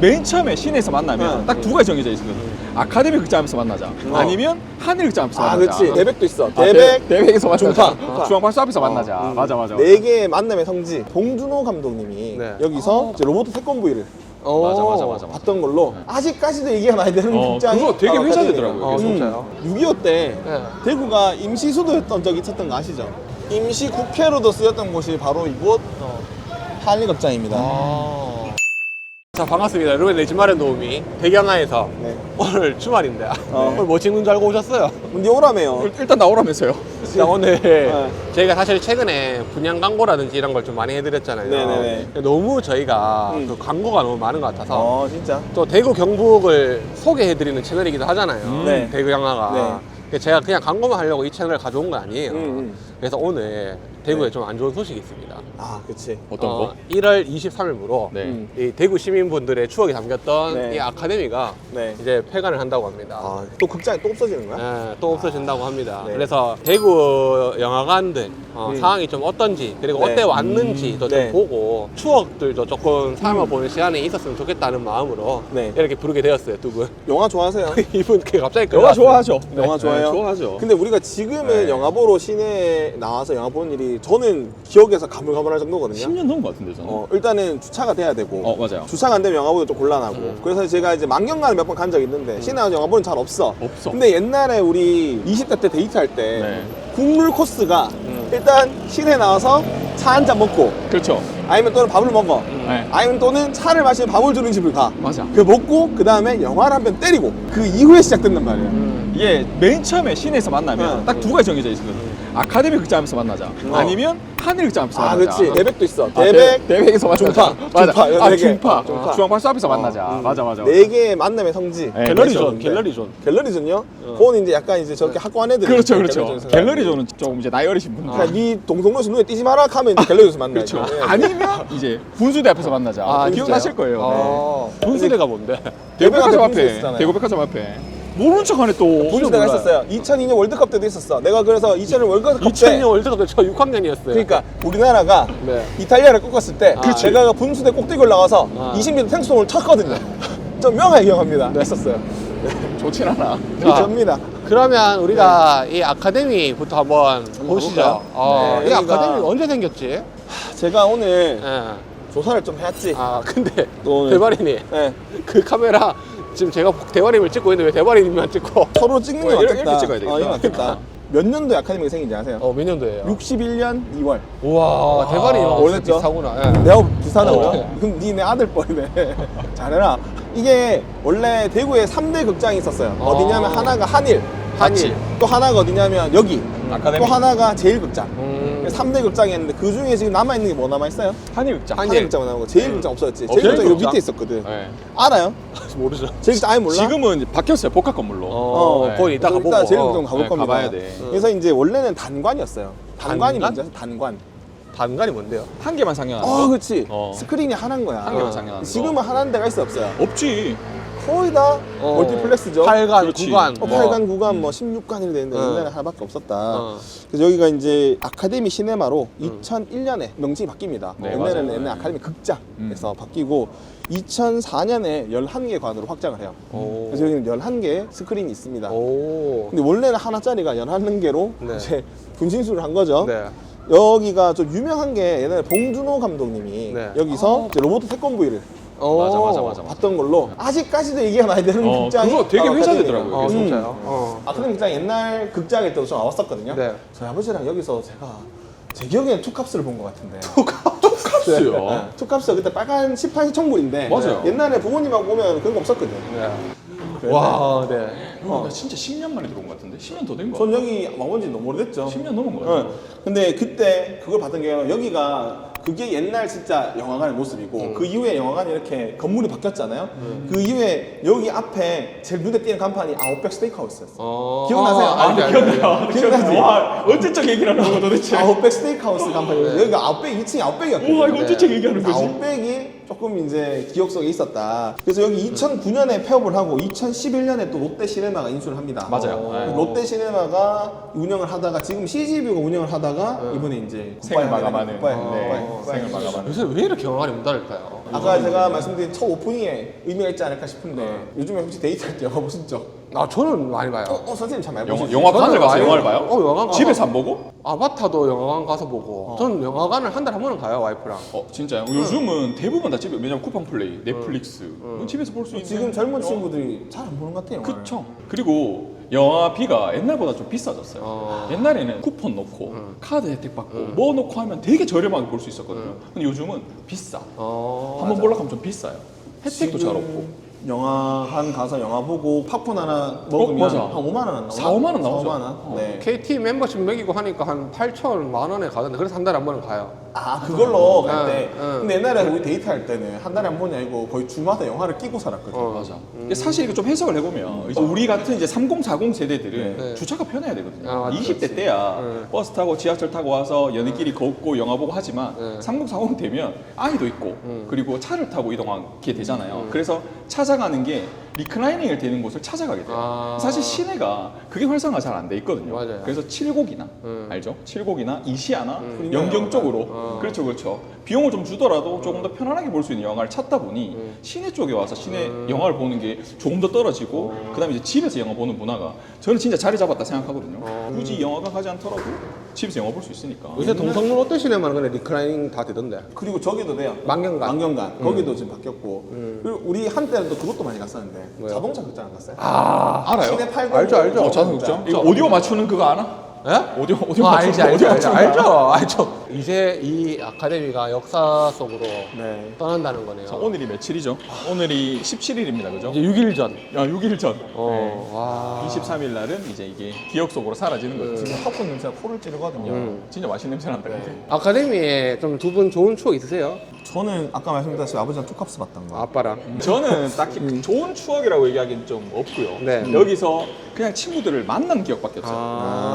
맨 처음에 시내에서 만나면 딱 두 가지 정해져 있거든. 아카데미 극장에서 만나자. 아니면 한일 극장에서 아, 만나자. 그렇지. 대백도 있어. 아, 대백, 대백에서 만나자. 중파. 중앙발수 앞에서 만나자. 맞아. 네 개의 만남의 성지. 봉준호 감독님이 네. 여기서 이제 로봇 태권브이를 맞아. 봤던 걸로 아직까지도 얘기가 많이 되는 극장이 그거 되게 바로 회자되더라고요. 아카데미예요. 진짜요? 6.25 때 네. 대구가 임시수도였던 적이 있었던 거 아시죠? 임시국회로도 쓰였던 곳이 바로 이곳 한일극장입니다. 자, 반갑습니다. 여러분, 내 집 마련 도우미 대경하에서 네. 오늘 주말인데 오늘 뭐 찍는 줄 알고 오셨어요? 근데 오라며요. 일단 나오라면서요. 자, 오늘 저희가 사실 최근에 분양 광고라든지 이런 걸 좀 많이 해드렸잖아요. 네네네. 너무 저희가 그 광고가 너무 많은 것 같아서 진짜. 또 대구 경북을 소개해드리는 채널이기도 하잖아요. 네. 대구 영화가. 제가 그냥 광고만 하려고 이 채널을 가져온 건 아니에요. 그래서 오늘 대구에 좀 안 좋은 소식이 있습니다. 아, 그치. 어떤 거? 1월 23일부로 네. 이 대구 시민분들의 추억이 담겼던 네. 이 아카데미가 네. 이제 폐관을 한다고 합니다. 또 극장이 또 없어지는 거야? 예, 또 없어진다고 합니다. 네. 그래서 대구 영화관들 상황이 좀 어떤지 그리고 네. 어때 왔는지도 좀 네. 보고 추억들도 조금 삼아보는 시간이 있었으면 좋겠다는 마음으로 네. 이렇게 부르게 되었어요, 두 분. 영화 좋아하세요? 이분 갑자기 영화 좋아하죠. 영화 좋아해요? 좋아하죠. 근데 우리가 지금은 네. 영화 보러 시내에 나와서 영화 보는 일이 저는 기억에서 가물가물할 정도거든요. 10년 넘은 것 같은데 저는. 일단은 주차가 돼야 되고 맞아요. 주차가 안 되면 영화 보기 좀 곤란하고 그래서 제가 이제 만경관을 몇 번 간 적이 있는데 시내 와서 영화 보는 잘 없어. 근데 옛날에 우리 20대 때 데이트할 때 네. 국룰 코스가 일단 시내 나와서 차 한 잔 먹고 그렇죠. 아니면 또는 밥을 먹어 네. 아니면 또는 차를 마시면 밥을 주는 집을 가. 맞아. 그 먹고 그 다음에 영화를 한 편 때리고 그 이후에 시작된단 말이야. 이게 맨 처음에 시내에서 만나면 딱 두 가지 정해져 있거든. 아카데미 극장에서 만나자. 아니면 한일 극장에서 아, 만나자. 그렇지. 대백도 있어. 아, 대백, 대백에서 만나자. 중파. 맞아. 중파. 이거 네 개. 중파. 중파. 중앙발수 앞에서 만나자. 맞아. 네 개의 만남의 성지. 네, 갤러리존, 그렇죠. 갤러리존. 갤러리존요? 그건 이제 약간 이제 저렇게 학관 애들. 그렇죠. 갤러리존에서 갤러리존은 조금 이제 나이 어리신 분들. 그러니까 네 동성로에서 눈에 띄지 마라 하면 이제 갤러리존에서 만나죠. 그렇죠. 네. 아니면 이제 분수대 앞에서 만나자. 기억나실 거예요. 네. 분수대가 뭔데? 대구백화점 분수 앞에. 있었잖아요. 대구백화점 앞에. 모르는 척하네 또. 분수대가 몰라요. 있었어요. 2002년 월드컵 때도 있었어. 내가 그래서 2002년 월드컵 때 2000년 월드컵 때 저 6학년이었어요. 그러니까 우리나라가 네. 이탈리아를 꺾었을 때 제가 분수대 꼭대기 올라가서 20m 탱수동을 쳤거든요. 좀 명하게 기억합니다. 했었어요. 좋진 않아. 접니다. 그러면 우리가 이 아카데미부터 한번 보시죠. 가볼까요? 네, 이 여기가- 아카데미 언제 생겼지? 제가 오늘 예. 조사를 좀 해왔지. 근데 오늘- 대바리님 네. 그 카메라 지금 제가 대바리님을 찍고 있는데 왜 대바리님만 찍고? 서로 찍는 게 이렇게 맞겠다. 찍어야 되겠다. 이게 맞겠다. 몇 년도에 아카데미가 생긴지 아세요? 몇 년도예요? 61년 2월. 우와 대바리님 오래됐죠? 비슷하구나. 예. 내가 비슷하다고요? 네. 그럼 니네 아들 뻘이네. 잘해라. 이게 원래 대구에 3대 극장이 있었어요. 어디냐면 하나가 한일. 또 하나가 어디냐면 여기. 아카데미. 또 하나가 제일극장. 3대 극장이었는데 그 중에 지금 남아있는 게 뭐 남아있어요? 한일 극장. 한일극장만 남은 거. 제일극장 없어졌지. 제일극장 여기 제일극장? 밑에 있었거든. 네. 알아요? 모르죠. 제일극장 아예 몰라? 지금은 이제 바뀌었어요. 복합 건물로. 거기 그래서 이따가 보고. 이따 제일극장 가볼 네, 겁니다. 가봐야 돼. 그래서 이제 원래는 단관이었어요. 단관이 단관? 뭔지 아세요? 단관. 단관이 뭔데요? 한 개만 상영하는 거. 그렇지. 어. 스크린이 하나인 거야. 한 개만 상영하는 거. 지금은 하나인 데가 있어 없어요? 없지. 거의 다 멀티플렉스죠. 8간, 그렇지. 9간. 8간, 9간, 뭐 16간이 되는데 옛날에 하나밖에 없었다. 그래서 여기가 이제 아카데미 시네마로 2001년에 명칭이 바뀝니다. 네, 옛날에는 맞아요. 옛날 아카데미 극장에서 바뀌고 2004년에 11개 관으로 확장을 해요. 그래서 여기는 11개 스크린이 있습니다. 근데 원래는 하나짜리가 11개로 네. 이제 분신술을 한 거죠. 네. 여기가 좀 유명한 게 옛날에 봉준호 감독님이 네. 여기서 이제 로봇 태권브이를 맞아. 봤던 걸로 아직까지도 얘기가 많이 되는 극장이 그거 되게 바로 회자되더라고요. 아카데미예요. 진짜요? 아카데미 극장 옛날 극장에 때도 좀 와봤었거든요. 네. 저희 아버지랑 여기서 제가 제 기억에는 투캅스를 본 것 같은데. 투캅스요? 투캅스 그때 빨간 18 시청물인데 맞아요. 옛날에 부모님하고 보면 그런 거 없었거든. 네. 와, 네. 나 진짜 10년 만에 들어온 것 같은데? 10년 더 된 거 전 같아. 여기 와본 지 너무 오래됐죠. 10년 넘은 거 같아. 근데 그때 그걸 봤던 게 여기가 그게 옛날 진짜 영화관의 모습이고 그 이후에 영화관이 이렇게 건물이 바뀌었잖아요. 그 이후에 여기 앞에 제일 눈에 띄는 간판이 아웃백 스테이크하우스였어. 기억나세요? 기억나지? 와, 언제적 얘기를 하는 거야 도대체? 아웃백 스테이크하우스 간판이 여기가 아웃백 2층이 아웃백이었거든요. 우와, 이거 언제적 얘기하는 거지? 아웃백이 조금 이제 기억 속에 있었다. 그래서 여기 2009년에 폐업을 하고 2011년에 또 롯데 시네마가 인수를 합니다. 맞아요. 네. 롯데 시네마가 운영을 하다가 지금 CGV가 운영을 하다가 이번에 이제 생을 마감하는. 굿바이. 네. 생을 마감하는. 요새 왜 이렇게 영화관이 문 닫을까요? 아까 제가 말씀드린 첫 오프닝에 의미가 있지 않을까 싶은데 요즘에 혹시 데이트할 때 영화 보신 적? 아 저는 많이 봐요. 선생님 참 많이 영화, 보시죠? 영화관을 가서 저는 영화를 와이- 봐요? 영화관 가서. 집에서 안 보고? 아바타도 영화관 가서 보고. 저는 영화관을 한 달에 한 번은 가요 와이프랑. 진짜요? 요즘은 대부분 다 집에, 왜냐면 쿠팡 플레이, 넷플릭스 뭐 집에서 볼 수 있는 지금 젊은 영화. 친구들이 잘 안 보는 것 같아요. 영화를. 그쵸. 그리고 영화비가 옛날보다 좀 비싸졌어요. 옛날에는 쿠폰 넣고 카드 혜택 받고 뭐 넣고 하면 되게 저렴하게 볼 수 있었거든요. 근데 요즘은 비싸. 한번 보려고 하면 좀 비싸요. 혜택도 잘 없고. 영화관 가서 영화 보고 팝콘 하나 먹으면 맞아. 한 5만 원 안 나오나? 4, 5만 원 나오죠. 4, 5만 원? 네. KT 멤버십 매기고 하니까 한 8천 만 원에 가던데 그래서 한 달에 한 번은 가요. 아 그걸로 갈 때. 응. 근데 옛날에 우리 데이트할 때는 한 달에 한 번이 아니고 거의 주마다 영화를 끼고 살았거든요. 맞아. 근데 사실 이거 좀 해석을 해보면 이제 우리 같은 이제 3040 세대들은 주차가 편해야 되거든요. 아, 맞지, 20대 맞지. 때야 버스 타고 지하철 타고 와서 연인끼리 걷고 영화 보고 하지만 3040 되면 아이도 있고 그리고 차를 타고 이동하게 되잖아요. 그래서 찾아가는 게 리클라이닝을 되는 곳을 찾아가게 돼요. 아. 사실 시내가 그게 활성화 잘 안 돼 있거든요. 맞아요. 그래서 칠곡이나 알죠? 칠곡이나 이시아나 음. 연경 쪽으로 그렇죠, 그렇죠. 비용을 좀 주더라도 조금 더 편안하게 볼 수 있는 영화를 찾다 보니 시내 쪽에 와서 시내 영화를 보는 게 조금 더 떨어지고 그다음에 이제 집에서 영화 보는 문화가 저는 진짜 자리 잡았다 생각하거든요. 굳이 영화관 가지 않더라도 집에서 영화 볼 수 있으니까. 요새 동성로 롯데 시네마는 근데 리클라이닝 다 되던데. 그리고 저기도 돼요. 만경관. 만경관. 거기도 지금 바뀌었고. 그리고 우리 한때는 또 그것도 많이 갔었는데 뭐요? 자동차 극장 안 갔어요? 알아요? 시내 80 알죠, 알죠. 자동극장? 이거 오디오 맞추는 그거 아나? 예? 오디오 알지, 맞추는 알죠, 오디오 알죠, 맞추는 알죠, 거. 알죠. 이제 이 아카데미가 역사 속으로 네. 떠난다는 거네요. 자, 오늘이 며칠이죠? 오늘이 17일입니다, 그죠? 이제 6일 전. 6일 전. 와. 23일 날은 이제 이게 기억 속으로 사라지는 거죠. 지금 팝콘 냄새가 코를 찌르거든요. 진짜 맛있는 냄새 난다, 근데. 아카데미에 좀 두 분 좋은 추억 있으세요? 저는 아까 말씀드렸다시피 아버지랑 투캅스 봤던 거. 아빠랑. 저는 딱히 좋은 추억이라고 얘기하기는 좀 없고요. 네. 여기서 그냥 친구들을 만난 기억밖에 없어요.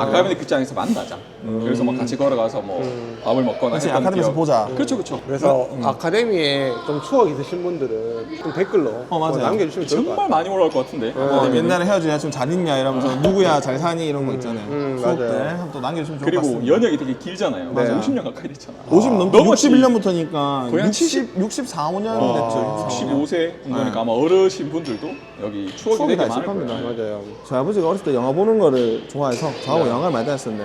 아카데미 극장에서 만나자. 그래서 뭐 같이 걸어가서 뭐 밥을 먹거나 그치, 했던 아카데미에서 기억. 보자. 그렇죠, 그렇죠. 그래서 아카데미에 좀 추억 있으신 분들은 좀 댓글로 맞아요. 남겨주시면 좋을 것 정말 같아요. 많이 올라올 것 같은데. 아카데미는. 옛날에 헤어지냐 지금 잘 있냐 이러면서 누구야 잘 사니 이런 거 있잖아요. 추억들 맞아요. 한번 또 남겨주시면 좋을 것 그리고 같습니다. 연역이 되게 길잖아요. 네. 50년 가까이 됐잖아. 50 넘게 넘었지. 61년부터니까 거의 한 64, 5년 됐죠. 65세 정도니까 아마 어르신 분들도 여기 추억이 추억이 되게 다 많을 있을 겁니다. 거예요. 맞아요. 저희 아버지가 어렸을 때 영화 보는 거를 좋아해서 저하고 영화를 많이 다녔었는데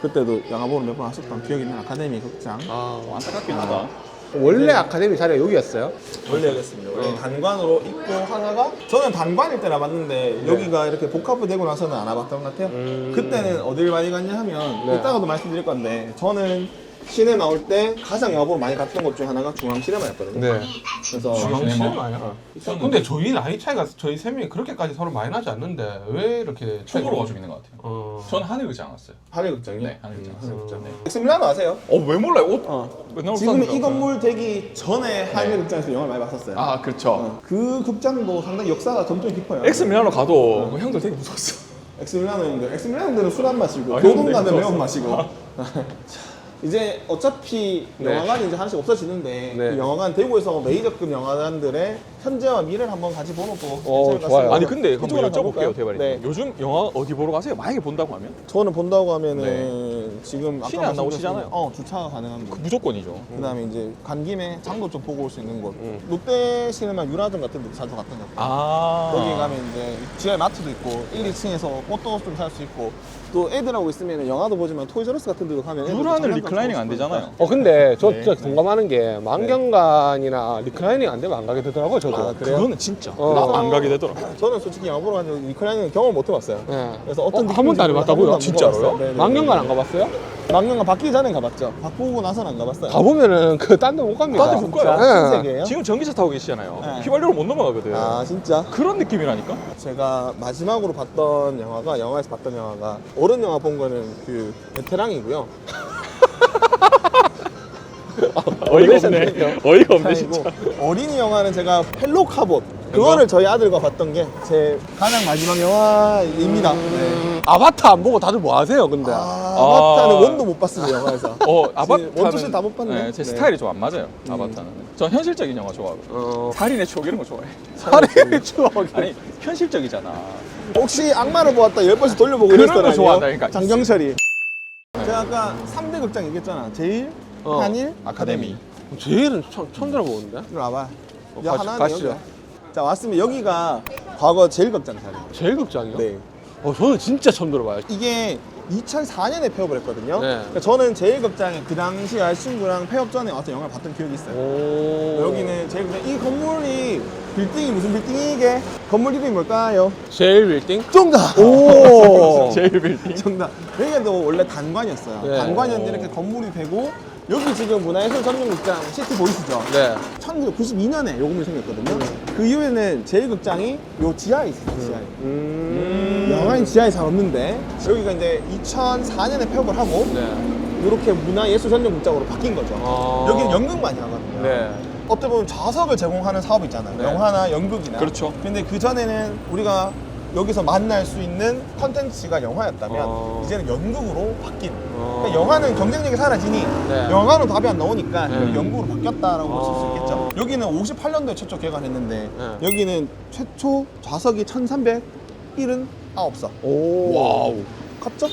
그때도 영화 보러 몇 번 하셨던 기억이 있는 아카데미 극장. 안타깝긴 하다. 원래 아카데미 자리가 여기였어요? 원래 여겼습니다. 원래 단관으로 입고 하다가 저는 단관일 때나 봤는데 여기가 이렇게 복합부 되고 나서는 안 와봤던 것 같아요. 그때는 어딜 많이 갔냐 하면 이따가도 말씀드릴 건데 저는 시내 나올 때 가장 영화 보러 많이 갔던 곳 중 하나가 중앙시네마였거든요. 네. 그래서 시네마요? 근데 저희 나이 차이가 저희 세 명이 그렇게까지 서로 많이 나지 않는데 왜 이렇게 초보로 가지고 있는 것 같아요. 전 하늘극장 왔어요. 하늘극장이요? 네, 하늘극장 왔어요. 네. 엑스밀라노 아세요? 왜 몰라요? 맨날 지금 울산인가 이 봐요. 건물 되기 전에 하늘극장에서 영화를 많이 봤었어요. 아, 그렇죠. 그 극장도 상당히 역사가 점점 깊어요. 엑스밀라노 가도 그 형들 되게 무서웠어. 엑스밀라노들은 술 안 마시고 아, 교동 형들 가면 무서웠어. 매운 마시고. 이제 어차피 네. 영화관이 이제 하나씩 없어지는데 네. 그 영화관 대구에서 메이저급 영화관들의 현재와 미래를 한번 같이 보는 또 괜찮을 것 좋아요. 같습니다. 아니 근데 한번 그쪽으로 여쭤볼게요, 가볼까요? 대발이. 네. 요즘 영화 어디 보러 가세요? 만약에 본다고 하면 저는 본다고 하면은 지금 아까 시내 안 나오시잖아요. 말씀드렸지만 주차가 가능한 곳. 무조건이죠. 그다음에 이제 간 김에 장도 좀 보고 올 수 있는 곳. 롯데 시네마 유라점 같은 데 자주 갔던 것 같아요. 아. 거기 가면 이제 지하에 마트도 있고 1, 2층에서 꽃도 좀 살 수 있고 또 애들하고 있으면 영화도 보지만 토이저러스 같은 데도 가면 애들 유라는 장난감 리클라이닝 안 사고 싶으니까. 되잖아요. 근데 저 네. 진짜 공감하는 게 만경관이나 리클라이닝 안 되면 안 가게 되더라고요, 저도. 아, 그래요? 그거는 진짜 어. 나 안 가게 되더라. 저는 솔직히 영화 보러 가는 리클라이닝 경험을 못 해봤어요. 네. 그래서 어떤 한 번도 안 해봤다고요? 진짜로요? 만경관 안 가봤어요? 망경관 바뀌기 전에 가봤죠. 바꾸고 나서는 안 가봤어요. 가보면은 그 딴 데 못 갑니다. 딴 데 못 가요. 네. 신세계예요? 지금 전기차 타고 계시잖아요. 네. 휘발유로 못 넘어가거든. 아 진짜? 그런 느낌이라니까. 제가 마지막으로 봤던 영화에서 봤던 영화가 어른 영화 본 거는 그 베테랑이고요. 어이가 없네. 어이가 없네 진짜. 그리고 어린이 영화는 제가 헬로 카봇 그거를 저희 아들과 봤던 게 제 가장 마지막 영화입니다. 네. 아바타 안 보고 다들 뭐 하세요, 근데? 아바타는 원도 못 봤습니다 영화에서. 아바타는 원투 다 못 봤네. 네, 제 네. 스타일이 좀 안 맞아요. 아바타는. 전 현실적인 영화 좋아하고. 살인의 추억 이런 거 좋아해. 살인의 추억. 아니 현실적이잖아. 혹시 악마를 보았다 10번씩 돌려보고 그런 이랬던 거 아니에요? 좋아한다니까. 장경철이. 제가 아까 3대 극장 얘기했잖아. 제일, 한일, 아카데미. 제일은 처음 들어보는데? 이리 와봐. 어, 야, 하나 가시죠. 여기야. 자, 왔으면 여기가 과거 제일극장 자리예요. 제일극장이요? 네. 저는 진짜 처음 들어봐요. 이게 2004년에 폐업을 했거든요. 네. 그러니까 저는 제일극장에 그 당시 여자친구랑 폐업 전에 와서 영화를 봤던 기억이 있어요. 오. 여기는 제일극장. 이 건물이 빌딩이 무슨 빌딩이 이게? 건물 이름이 뭘까요? 제일 빌딩? 정답! 오. 제일 빌딩. 정답. 여기가 또 원래 단관이었어요. 네. 단관이었는데 이렇게 건물이 되고 여기 지금 문화예술 전용극장 시티 보이시죠? 네. 1992년에 요 건물이 생겼거든요. 그 이후에는 제일극장이 요 지하에 있어요. 지하에. 영화인 지하에 잘 없는데 여기가 이제 2004년에 폐업을 하고 네. 이렇게 문화예술 전용극장으로 바뀐 거죠. 여기는 연극 많이 하거든요. 네. 어떻게 보면 좌석을 제공하는 사업이 있잖아요. 네. 영화나 연극이나. 그렇죠. 근데 그 전에는 우리가 여기서 만날 수 있는 컨텐츠가 영화였다면 이제는 연극으로 바뀐. 그러니까 영화는 경쟁력이 사라지니 네. 영화로 답이 안 나오니까 네. 연극으로 바뀌었다라고 볼 수 있겠죠. 여기는 58년도에 최초 개관했는데 네. 여기는 최초 좌석이 1,379석. 오. 와우. 컸죠?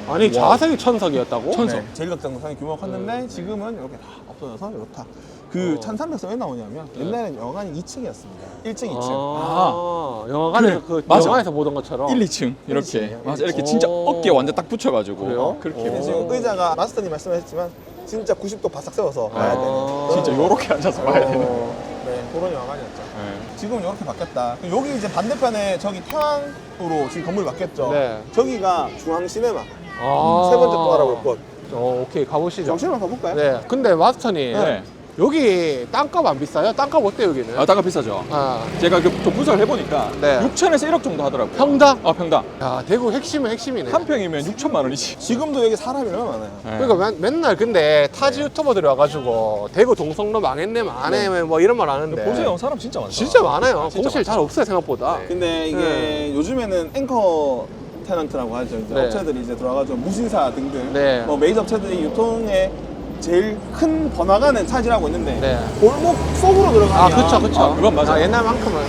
아니, 자석이 천석이었다고? 천석. 네. 제일극장도 상당히 규모가 컸는데 지금은 이렇게 다 없어져서 이렇다. 그 1,300석 왜 나오냐면 옛날에는 영화관이 2층이었습니다. 1층, 2층. 영화관에서 그래, 그 맞아. 영화에서 보던 것처럼. 1, 2층 이렇게. 일층이에요, 맞아. 이렇게 일층. 진짜 오. 어깨에 완전 딱 붙여가지고. 그래요? 그렇게. 근데 지금 의자가 마스터님 말씀하셨지만 진짜 90도 바싹 세워서 아. 가야 되는 진짜 요렇게 앉아서 봐야 되는. 네, 그런 영화관이었죠. 네. 지금은 이렇게 바뀌었다. 여기 이제 반대편에 저기 태왕으로 지금 건물이 바뀌었죠. 네. 저기가 중앙시네마. 아. 세 번째 또 알아볼 곳. 오케이, 가보시죠. 중앙시네마 가볼까요? 네. 근데 마스터님. 네. 여기 땅값 안 비싸요? 땅값 어때 여기는? 아, 땅값 비싸죠. 아, 제가 좀 분석을 해보니까 네. 6천에서 1억 정도 하더라고요. 평당? 아, 평당. 야, 대구 핵심은 핵심이네. 한 평이면 6천만 원이지. 지금도 여기 사람이 얼마나 많아요. 네. 그러니까 맨날 근데 타지 유튜버들이 와가지고 대구 동성로 망했네 망하네 뭐 이런 말 하는데 보세요, 사람 진짜 많다. 진짜 많아요. 진짜 공실 잘 없어요 생각보다. 네. 근데 이게 요즘에는 앵커 테넌트라고 하죠. 이제 네. 업체들이 이제 들어와가지고 무신사 등등 네. 뭐 메이저 업체들이 유통에 제일 큰 번화가는 차지하고 있는데 네. 골목 속으로 들어가면 아 그쵸 그쵸. 아, 그건 맞아요. 옛날만큼은.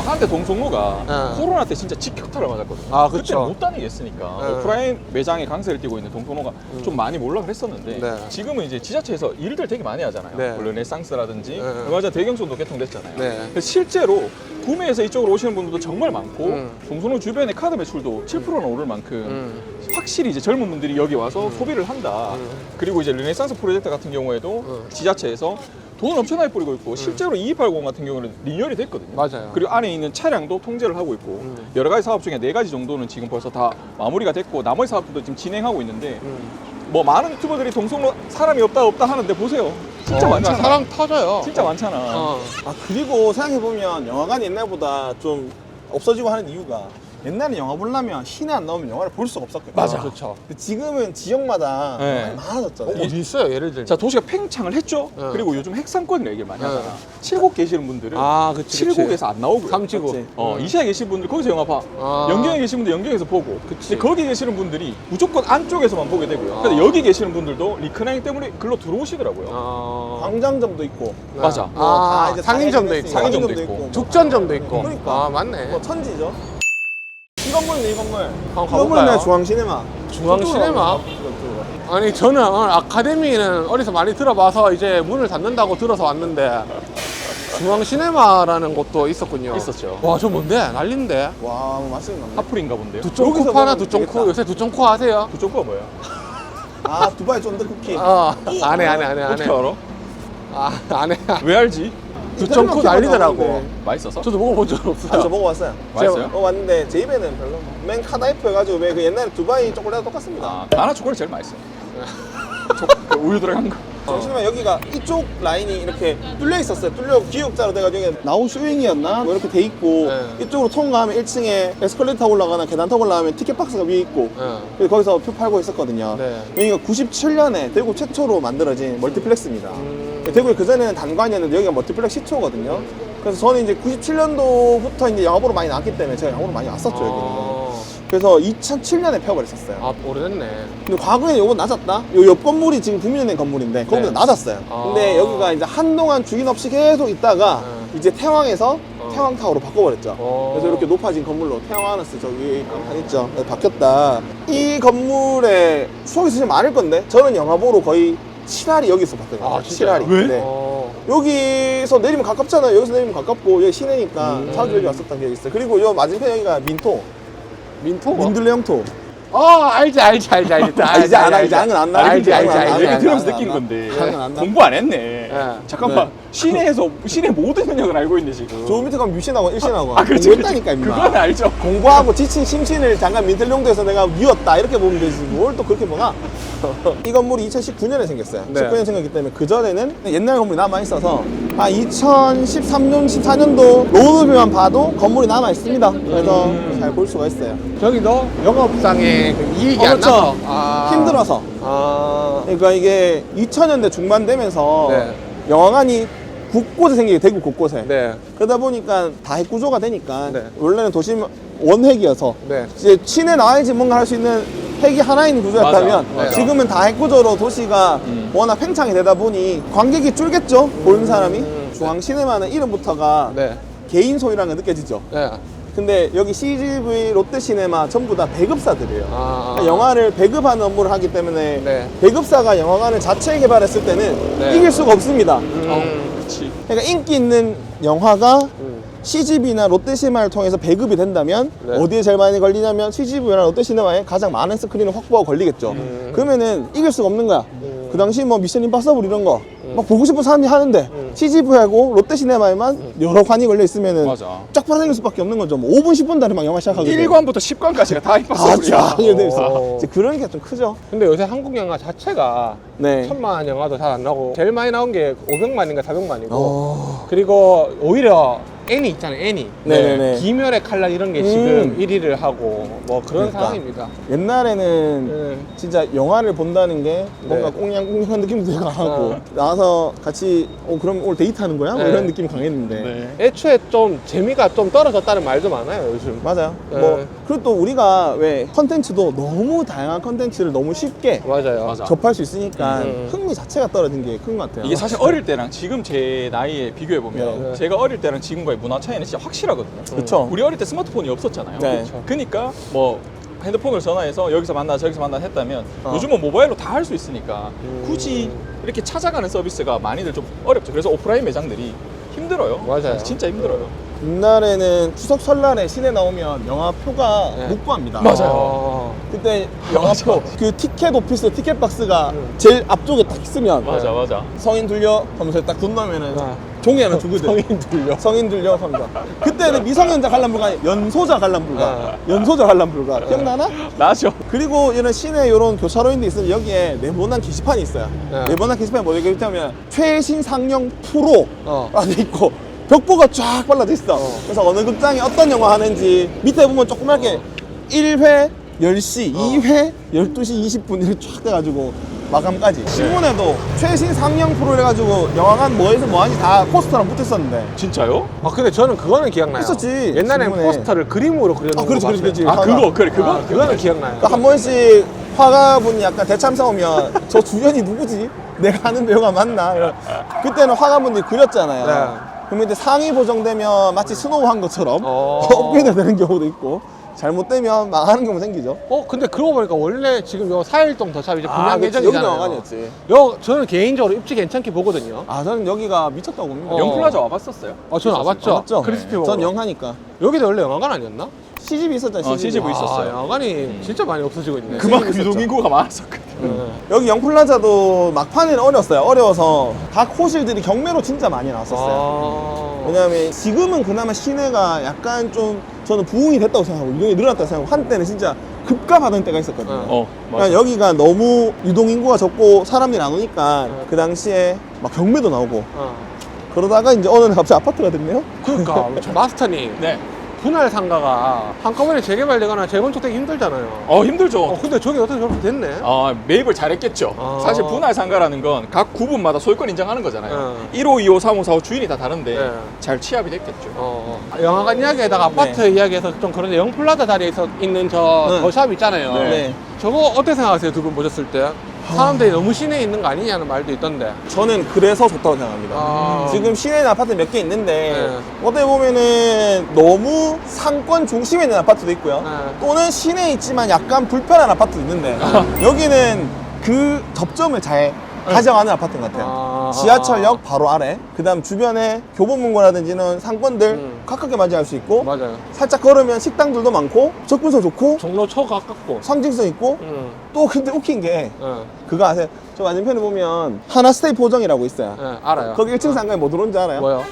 한때 동성로가 네. 코로나 때 진짜 직격탄을 맞았거든요. 아, 그때 그쵸. 못 다니겠으니까 네. 오프라인 매장에 강세를 띄고 있는 동성로가 좀 많이 몰락을 했었는데 네. 지금은 이제 지자체에서 일들 되게 많이 하잖아요. 네. 뭐 르네상스라든지 네. 얼마 전에 대경선도 개통됐잖아요. 네. 그래서 실제로 구매해서 이쪽으로 오시는 분들도 정말 많고 동성로 주변의 카드 매출도 7%나 오를 만큼 확실히 이제 젊은 분들이 여기 와서 소비를 한다. 그리고 이제 르네상스 프로젝트 같은 경우에도 지자체에서 돈을 엄청나게 뿌리고 있고 실제로 2280 같은 경우는 리뉴얼이 됐거든요. 맞아요. 그리고 안에 있는 차량도 통제를 하고 있고 여러 가지 사업 중에 4가지 정도는 지금 벌써 다 마무리가 됐고 나머지 사업들도 지금 진행하고 있는데 뭐 많은 유튜버들이 동성로 사람이 없다 하는데 보세요. 진짜 많잖아. 사람 터져요. 진짜 많잖아. 어. 아 그리고 생각해보면 영화관이 옛날보다 좀 없어지고 하는 이유가 옛날에 영화 보려면 시내 안 나오면 영화를 볼 수가 없었거든요. 맞아. 그렇죠. 근데 지금은 지역마다 네. 영화관이 많아졌잖아요. 어디 있어요 예를 들면. 자 도시가 팽창을 했죠. 네. 그리고 요즘 핵상권이라 얘기를 많이 네. 하잖아. 7곡 계시는 분들은 아 그치. 7곡에서 안 나오고 삼지구. 그치. 이시야에 계신 분들 거기서 영화 봐. 아. 연경에 계신 분들 연경에서 보고. 그치. 근데 거기 계시는 분들이 무조건 안쪽에서만 보게 되고요. 근데 여기 계시는 분들도 리크라인 때문에 글로 들어오시더라고요. 어. 광장점도 있고 네. 맞아. 아, 다 이제 상인점도 다 있고. 상인점도 상인점도 있고. 있고. 죽전점도 있고. 그러니까. 아 맞네. 뭐 천지죠. 이 건물이네 이 건물. 한번 이 건물은 가볼까요? 중앙시네마. 중앙시네마? 저쪽으로. 아니 저는 아카데미는 어디서 많이 들어봐서 이제 문을 닫는다고 들어서 왔는데 중앙시네마라는 곳도 있었군요. 있었죠. 와 저 뭔데? 난린데. 와 맛있는 건데. 하플인가 본데요. 두쫑쿠 여기서 파나 먹으면 두쫑쿠 되겠다. 요새 두쫑쿠 아세요? 그쪽가 뭐야? 아 두바이 쫀득 쿠키. 안해 어떻게 알아? 안해. 왜 알지? 두쫑쿠 난리더라고. 나오는데. 맛있어서? 저도 먹어본 적 아, 없어요. 저 먹어봤어요. 맛있어요? 왔는데 제 입에는 별로. 맨 카다이프 해가지고 왜 그 옛날에 두바이 초콜릿 똑같습니다. 아, 나나 초콜릿 제일 맛있어요. 그 우유 들어간 거. 정신이면 여기가 이쪽 라인이 이렇게 뚫려 있었어요. 뚫려 기역자로 돼가지고 여기 나우 쇼잉이었나? 뭐 이렇게 돼 있고 네. 이쪽으로 통과하면 1층에 에스컬레이터 타고 올라가나 계단 타고 올라가면 티켓 박스가 위에 있고 네. 그래서 거기서 표 팔고 있었거든요. 네. 여기가 97년에 대구 최초로 만들어진 멀티플렉스입니다. 대구에 그전에는 단관이었는데 여기가 멀티플렉스 시초거든요. 그래서 저는 이제 97년도부터 이제 영화 보러 많이 나왔기 때문에 제가 영화 보러 많이 왔었죠, 여기는. 그래서 2007년에 폐업을 했었어요. 아 오래됐네. 근데 과거에는 요건 낮았다? 요 옆 건물이 지금 국민은행 건물인데 거기보다 네. 낮았어요. 아. 근데 여기가 이제 한동안 주인 없이 계속 있다가 이제 태왕에서 태왕타워로 바꿔버렸죠. 그래서 이렇게 높아진 건물로 태왕 하너스 저 위에 간판 있죠. 네, 바뀌었다. 이 건물에 추억이 사실 많을 건데 저는 영화 보러 거의 7할이 여기서 봤거든요. 아, 진짜요? 7할이. 왜? 네. 여기서 내리면 가깝잖아요. 여기서 내리면 가깝고 여기 시내니까 자주 여기 왔었던 기억이 있어요. 그리고 요 맞은편 여기가 민토, 민토? 민들레 영토. 알지. 이제 알아. 이제 양은 안 나네. 알지. 얘기 들으면서 안 느낀 나. 건데 양은 안 나. 공부 안 했네. 네. 잠깐만 시내 모든 현역을 알고 있네 지금. 저 밑에 가면 유신하고 일신하고 그렇지, 공부했다니까 임마. 그건 알죠. 공부하고 지친 심신을 잠깐 민들레 영토에서 내가 미웠다 이렇게 보면 되지 뭘 또 그렇게 보나? 이 건물이 2019년에 생겼어요. 네. 19년에 생겼기 때문에 그 전에는 옛날 건물이 남아 있어서 2013년, 14년도 로드뷰만 봐도 건물이 남아 있습니다. 그래서 잘 볼 수가 있어요. 저기도 영업상의 그 이익이 안 그렇죠. 나서 힘들어서. 그러니까 이게 2000년대 중반 되면서 네. 영화관이 곳곳에 생기게 대구 곳곳에. 네. 그러다 보니까 다핵 구조가 되니까 네. 원래는 도심 원핵이어서 네. 이제 시내 나와야지 뭔가 할 수 있는 핵이 하나 있는 구조였다면 맞아. 지금은 다핵 구조로 도시가 워낙 팽창이 되다 보니 관객이 줄겠죠. 보는 사람이. 중앙 시네마는 이름부터가 네. 개인 소유라는 게 느껴지죠. 네. 근데 여기 CGV, 롯데시네마 전부 다 배급사들이에요. 아. 그러니까 영화를 배급하는 업무를 하기 때문에 네. 배급사가 영화관을 자체 개발했을 때는 네. 이길 수가 없습니다. 그렇지. 그러니까 인기 있는 영화가 음. CGV나 롯데시네마를 통해서 배급이 된다면 네. 어디에 제일 많이 걸리냐면 CGV나 롯데시네마에 가장 많은 스크린을 확보하고 걸리겠죠. 그러면은 이길 수가 없는 거야. 그 당시 뭐 미션 임파서블 이런 거 막 보고 싶은 사람이 하는데 CGV하고 롯데시네마에만 여러 관이 걸려 있으면은 맞아. 쫙 빨아당길 수밖에 없는 거죠. 뭐 5분 10분 단위 막 영화 시작하게 돼요. 1관부터 10관까지가 다 임파서블이야. 쫙 연결돼 있어. 오. 이제 그런 게 좀 크죠. 근데 요새 한국 영화 자체가 네. 1000만 영화도 잘 안 나오고 제일 많이 나온 게 500만인가 400만이고 어. 그리고 오히려 애니 있잖아요, 애니. 네네네. 기멸의 칼날 이런 게 지금 1위를 하고 뭐 그런 그러니까. 상황입니다. 옛날에는 네. 진짜 영화를 본다는 게 뭔가 네. 꽁냥꽁냥한 느낌도 되게 강하고 나와서 같이 그럼 오늘 데이트하는 거야? 뭐 네. 이런 느낌이 강했는데 네. 애초에 좀 재미가 좀 떨어졌다는 말도 많아요, 요즘. 맞아요. 네. 뭐 그리고 또 우리가 왜 컨텐츠도 너무 다양한 컨텐츠를 너무 쉽게 맞아요. 맞아. 접할 수 있으니까 음. 흥미 자체가 떨어진 게 큰 것 같아요. 이게 사실 어릴 때랑 지금 제 나이에 비교해 보면 네. 제가 어릴 때랑 지금과의 문화 차이는 진짜 확실하거든요. 그쵸. 우리 어릴 때 스마트폰이 없었잖아요. 네. 그쵸. 그러니까 뭐 핸드폰을 전화해서 여기서 만나 저기서 만나 했다면 요즘은 모바일로 다 할 수 있으니까 굳이 이렇게 찾아가는 서비스가 많이들 좀 어렵죠. 그래서 오프라인 매장들이 힘들어요. 맞아요. 진짜 힘들어요. 옛날에는 추석 설날에 시내 나오면 영화표가 네. 못 구합니다. 맞아요. 그때 영화표 그 티켓 오피스 티켓 박스가 제일 앞쪽에 딱 있으면 맞아. 성인 둘려 하면서 딱 돈 넣으면은 네. 종이 하나 주거든. 성인 둘려 합니다. 그때는 미성년자 관람 불가, 연소자 관람 불가, 연소자 관람 불가. 기억나나? 나죠. 그리고 이런 시내 이런 교차로인데 있으면 여기에 네모난 게시판이 있어요. 네. 네모난 게시판이 뭐냐면 있다면 최신 상영 프로 어. 안에 있고 벽보가 쫙 발라져 있어. 그래서 어느 극장이 어떤 영화 하는지 밑에 보면 조그맣게 1회 10시, 2회 12시 20분 이렇게 쫙 돼가지고 마감까지. 신문에도 최신 상영 프로 해가지고 영화관 뭐해서 뭐하는지 다 포스터랑 붙었었는데. 진짜요? 근데 저는 그거는 기억나요. 했었지, 옛날엔 신문에. 포스터를 그림으로 그려놓은 그렇지, 거 그렇지, 봤어요. 그렇지. 아 그거 그래 그거는 기억나요. 그러니까 한 번씩 화가분이 약간 대참사 오면 저 주연이 누구지? 내가 아는 배우가 맞나? 이런. 그때는 화가분들이 그렸잖아요. 네. 그러면 이제 상이 보정되면 마치 스노우 한 것처럼 어. 업그레이드 되는 경우도 있고 잘못되면 망하는 경우 생기죠. 근데 그러고 보니까 원래 지금 요 4일동 더샵 이제 분양 그치. 예정이잖아요. 여기도 영화관이었지. 저는 개인적으로 입지 괜찮게 보거든요. 아, 저는 여기가 미쳤다고 봅니다. 영플라자 와봤었어요. 저는 와봤죠. 맞죠? 크리스피 전 먹으러. 영하니까. 여기도 원래 영화관 아니었나? CGV 있었잖아요. CGV 있었어요. 영화관이 진짜 많이 없어지고 있네. 그만큼 있었죠. 유동인구가 많았었거든. 여기 영플라자도 막판에는 어려웠어요. 어려워서 각 호실들이 경매로 진짜 많이 나왔었어요. 왜냐하면 지금은 그나마 시내가 약간 좀 저는 부흥이 됐다고 생각하고 유동이 늘어났다고 생각하고 한때는 진짜 급감하던 때가 있었거든요. 그러니까 여기가 너무 유동인구가 적고 사람들이 안 오니까 그 당시에 막 경매도 나오고 그러다가 이제 어느 날 갑자기 아파트가 됐네요. 그러니까 저 마스터님 네. 분할 상가가 한꺼번에 재개발되거나 재건축되기 힘들잖아요. 힘들죠. 근데 저기 어떻게 저렇게 됐네? 매입을 잘했겠죠. 아. 사실 분할 상가라는 건 각 구분마다 소유권 인정하는 거잖아요. 1호, 2호, 3호, 4호 주인이 다 다른데 네. 잘 취합이 됐겠죠. 영화관 이야기에다가 아파트 이야기해서 좀 그런데 영플라자 자리에 있는 저 네. 더샵 있잖아요. 네. 저거 어떻게 생각하세요? 두 분 보셨을 때? 사람들이 너무 시내에 있는 거 아니냐는 말도 있던데. 저는 그래서 좋다고 생각합니다. 아. 지금 시내에 있는 아파트 몇 개 있는데 네. 어떻게 보면은 너무 상권 중심에 있는 아파트도 있고요. 네. 또는 시내에 있지만 약간 불편한 아파트도 있는데 여기는 그 접점을 잘 가져가는 아파트인 것 같아요. 지하철역 바로 아래, 그 다음 주변에 교보문고라든지는 상권들 가깝게 맞이할 수 있고, 맞아요. 살짝 걸으면 식당들도 많고 접근성 좋고 종로초 가깝고. 상징성 있고. 또 근데 웃긴 게 응. 그거 아세요? 저 맞은편에 보면 하나스테이 포정이라고 있어요. 응, 알아요. 거기 1층 상가에 뭐 들어온지 알아요? 뭐요?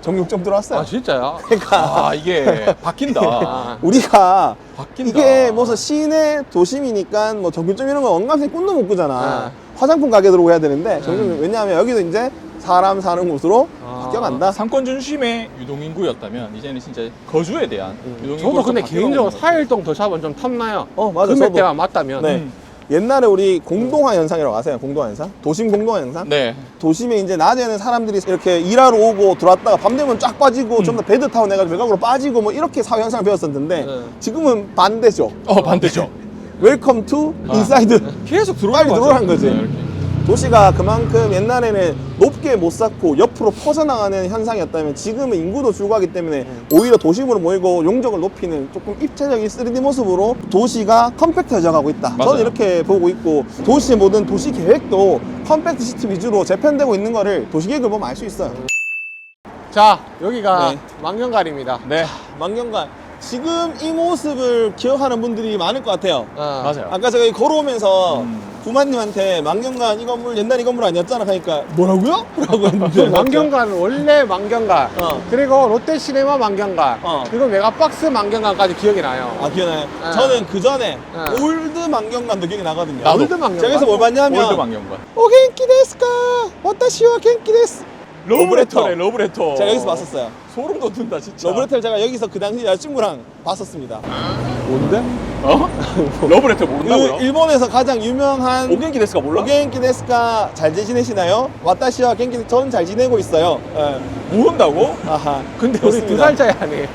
정육점 들어왔어요. 아, 진짜요? 그러니까 아 이게 바뀐다. 아, 우리가 바뀐다. 이게 무슨 시내 도심이니까 뭐 정육점 이런 거 원감생 꿈도 못 꾸잖아. 네. 화장품 가게 들어오고 해야 되는데 정육점 왜냐하면 여기도 이제 사람 사는 곳으로 바뀌어간다. 상권 중심의 유동인구였다면 이제는 진짜 거주에 대한 유동인구. 저도 근데 개인적으로 4일동 더 샵은 좀 탐나요. 맞아. 금액대가 맞다면. 네. 옛날에 우리 공동화 현상이라고 아세요? 공동화 현상? 도심 공동화 현상? 네. 도심에 이제 낮에는 사람들이 이렇게 일하러 오고 들어왔다가 밤 되면 쫙 빠지고 좀 더 베드타운 해가지고 외곽으로 빠지고 뭐 이렇게 사회 현상을 배웠었는데 네. 지금은 반대죠. 반대죠. 웰컴 투 인사이드. 계속 빨리 들어오라는 거지. 네, 이렇게. 도시가 그만큼 옛날에는 높게 못 쌓고 옆으로 퍼져나가는 현상이었다면 지금은 인구도 줄고하기 때문에 오히려 도심으로 모이고 용적을 높이는 조금 입체적인 3D 모습으로 도시가 컴팩트해져 가고 있다. 맞아요. 저는 이렇게 보고 있고 도시의 모든 도시 계획도 컴팩트 시티 위주로 재편되고 있는 거를 도시 계획을 보면 알 수 있어요. 자, 여기가 네. 망경갈입니다. 네. 만경관. 지금 이 모습을 기억하는 분들이 많을 것 같아요. 맞아요. 아까 제가 여기 걸어오면서 부마님한테 망경관 이 건물 옛날 이 건물 아니었잖아 하니까 뭐라고요? 라고 했는데 망경갈은 원래 망경갈, 그리고 롯데시네마 망경갈, 그리고 메가박스 망경갈까지 기억이 나요. 아 기억나요? 네. 저는 그 전에 네. 올드 망경관도 기억이 나거든요. 나도. 올드 망경관? 제가 여기서 뭘 봤냐면 올드 망경관. 오 겐키 데스까? 와타시와 겐키 데스. 러브레터네 러브레터. 제가 여기서 봤었어요. 소름 돋는다 진짜. 러브레터를 제가 여기서 그 당시 여자친구랑 봤었습니다. 뭔데? 러브레터 그 모른다고요? 일본에서 가장 유명한 오겐키 데스가 몰라? 오겐키 데스까 잘 지내시나요? 와타시와 겐키 저는 잘 지내고 있어요. 예. 모른다고? 아하. 근데 우리 그렇습니다. 2살 차이 아니에요?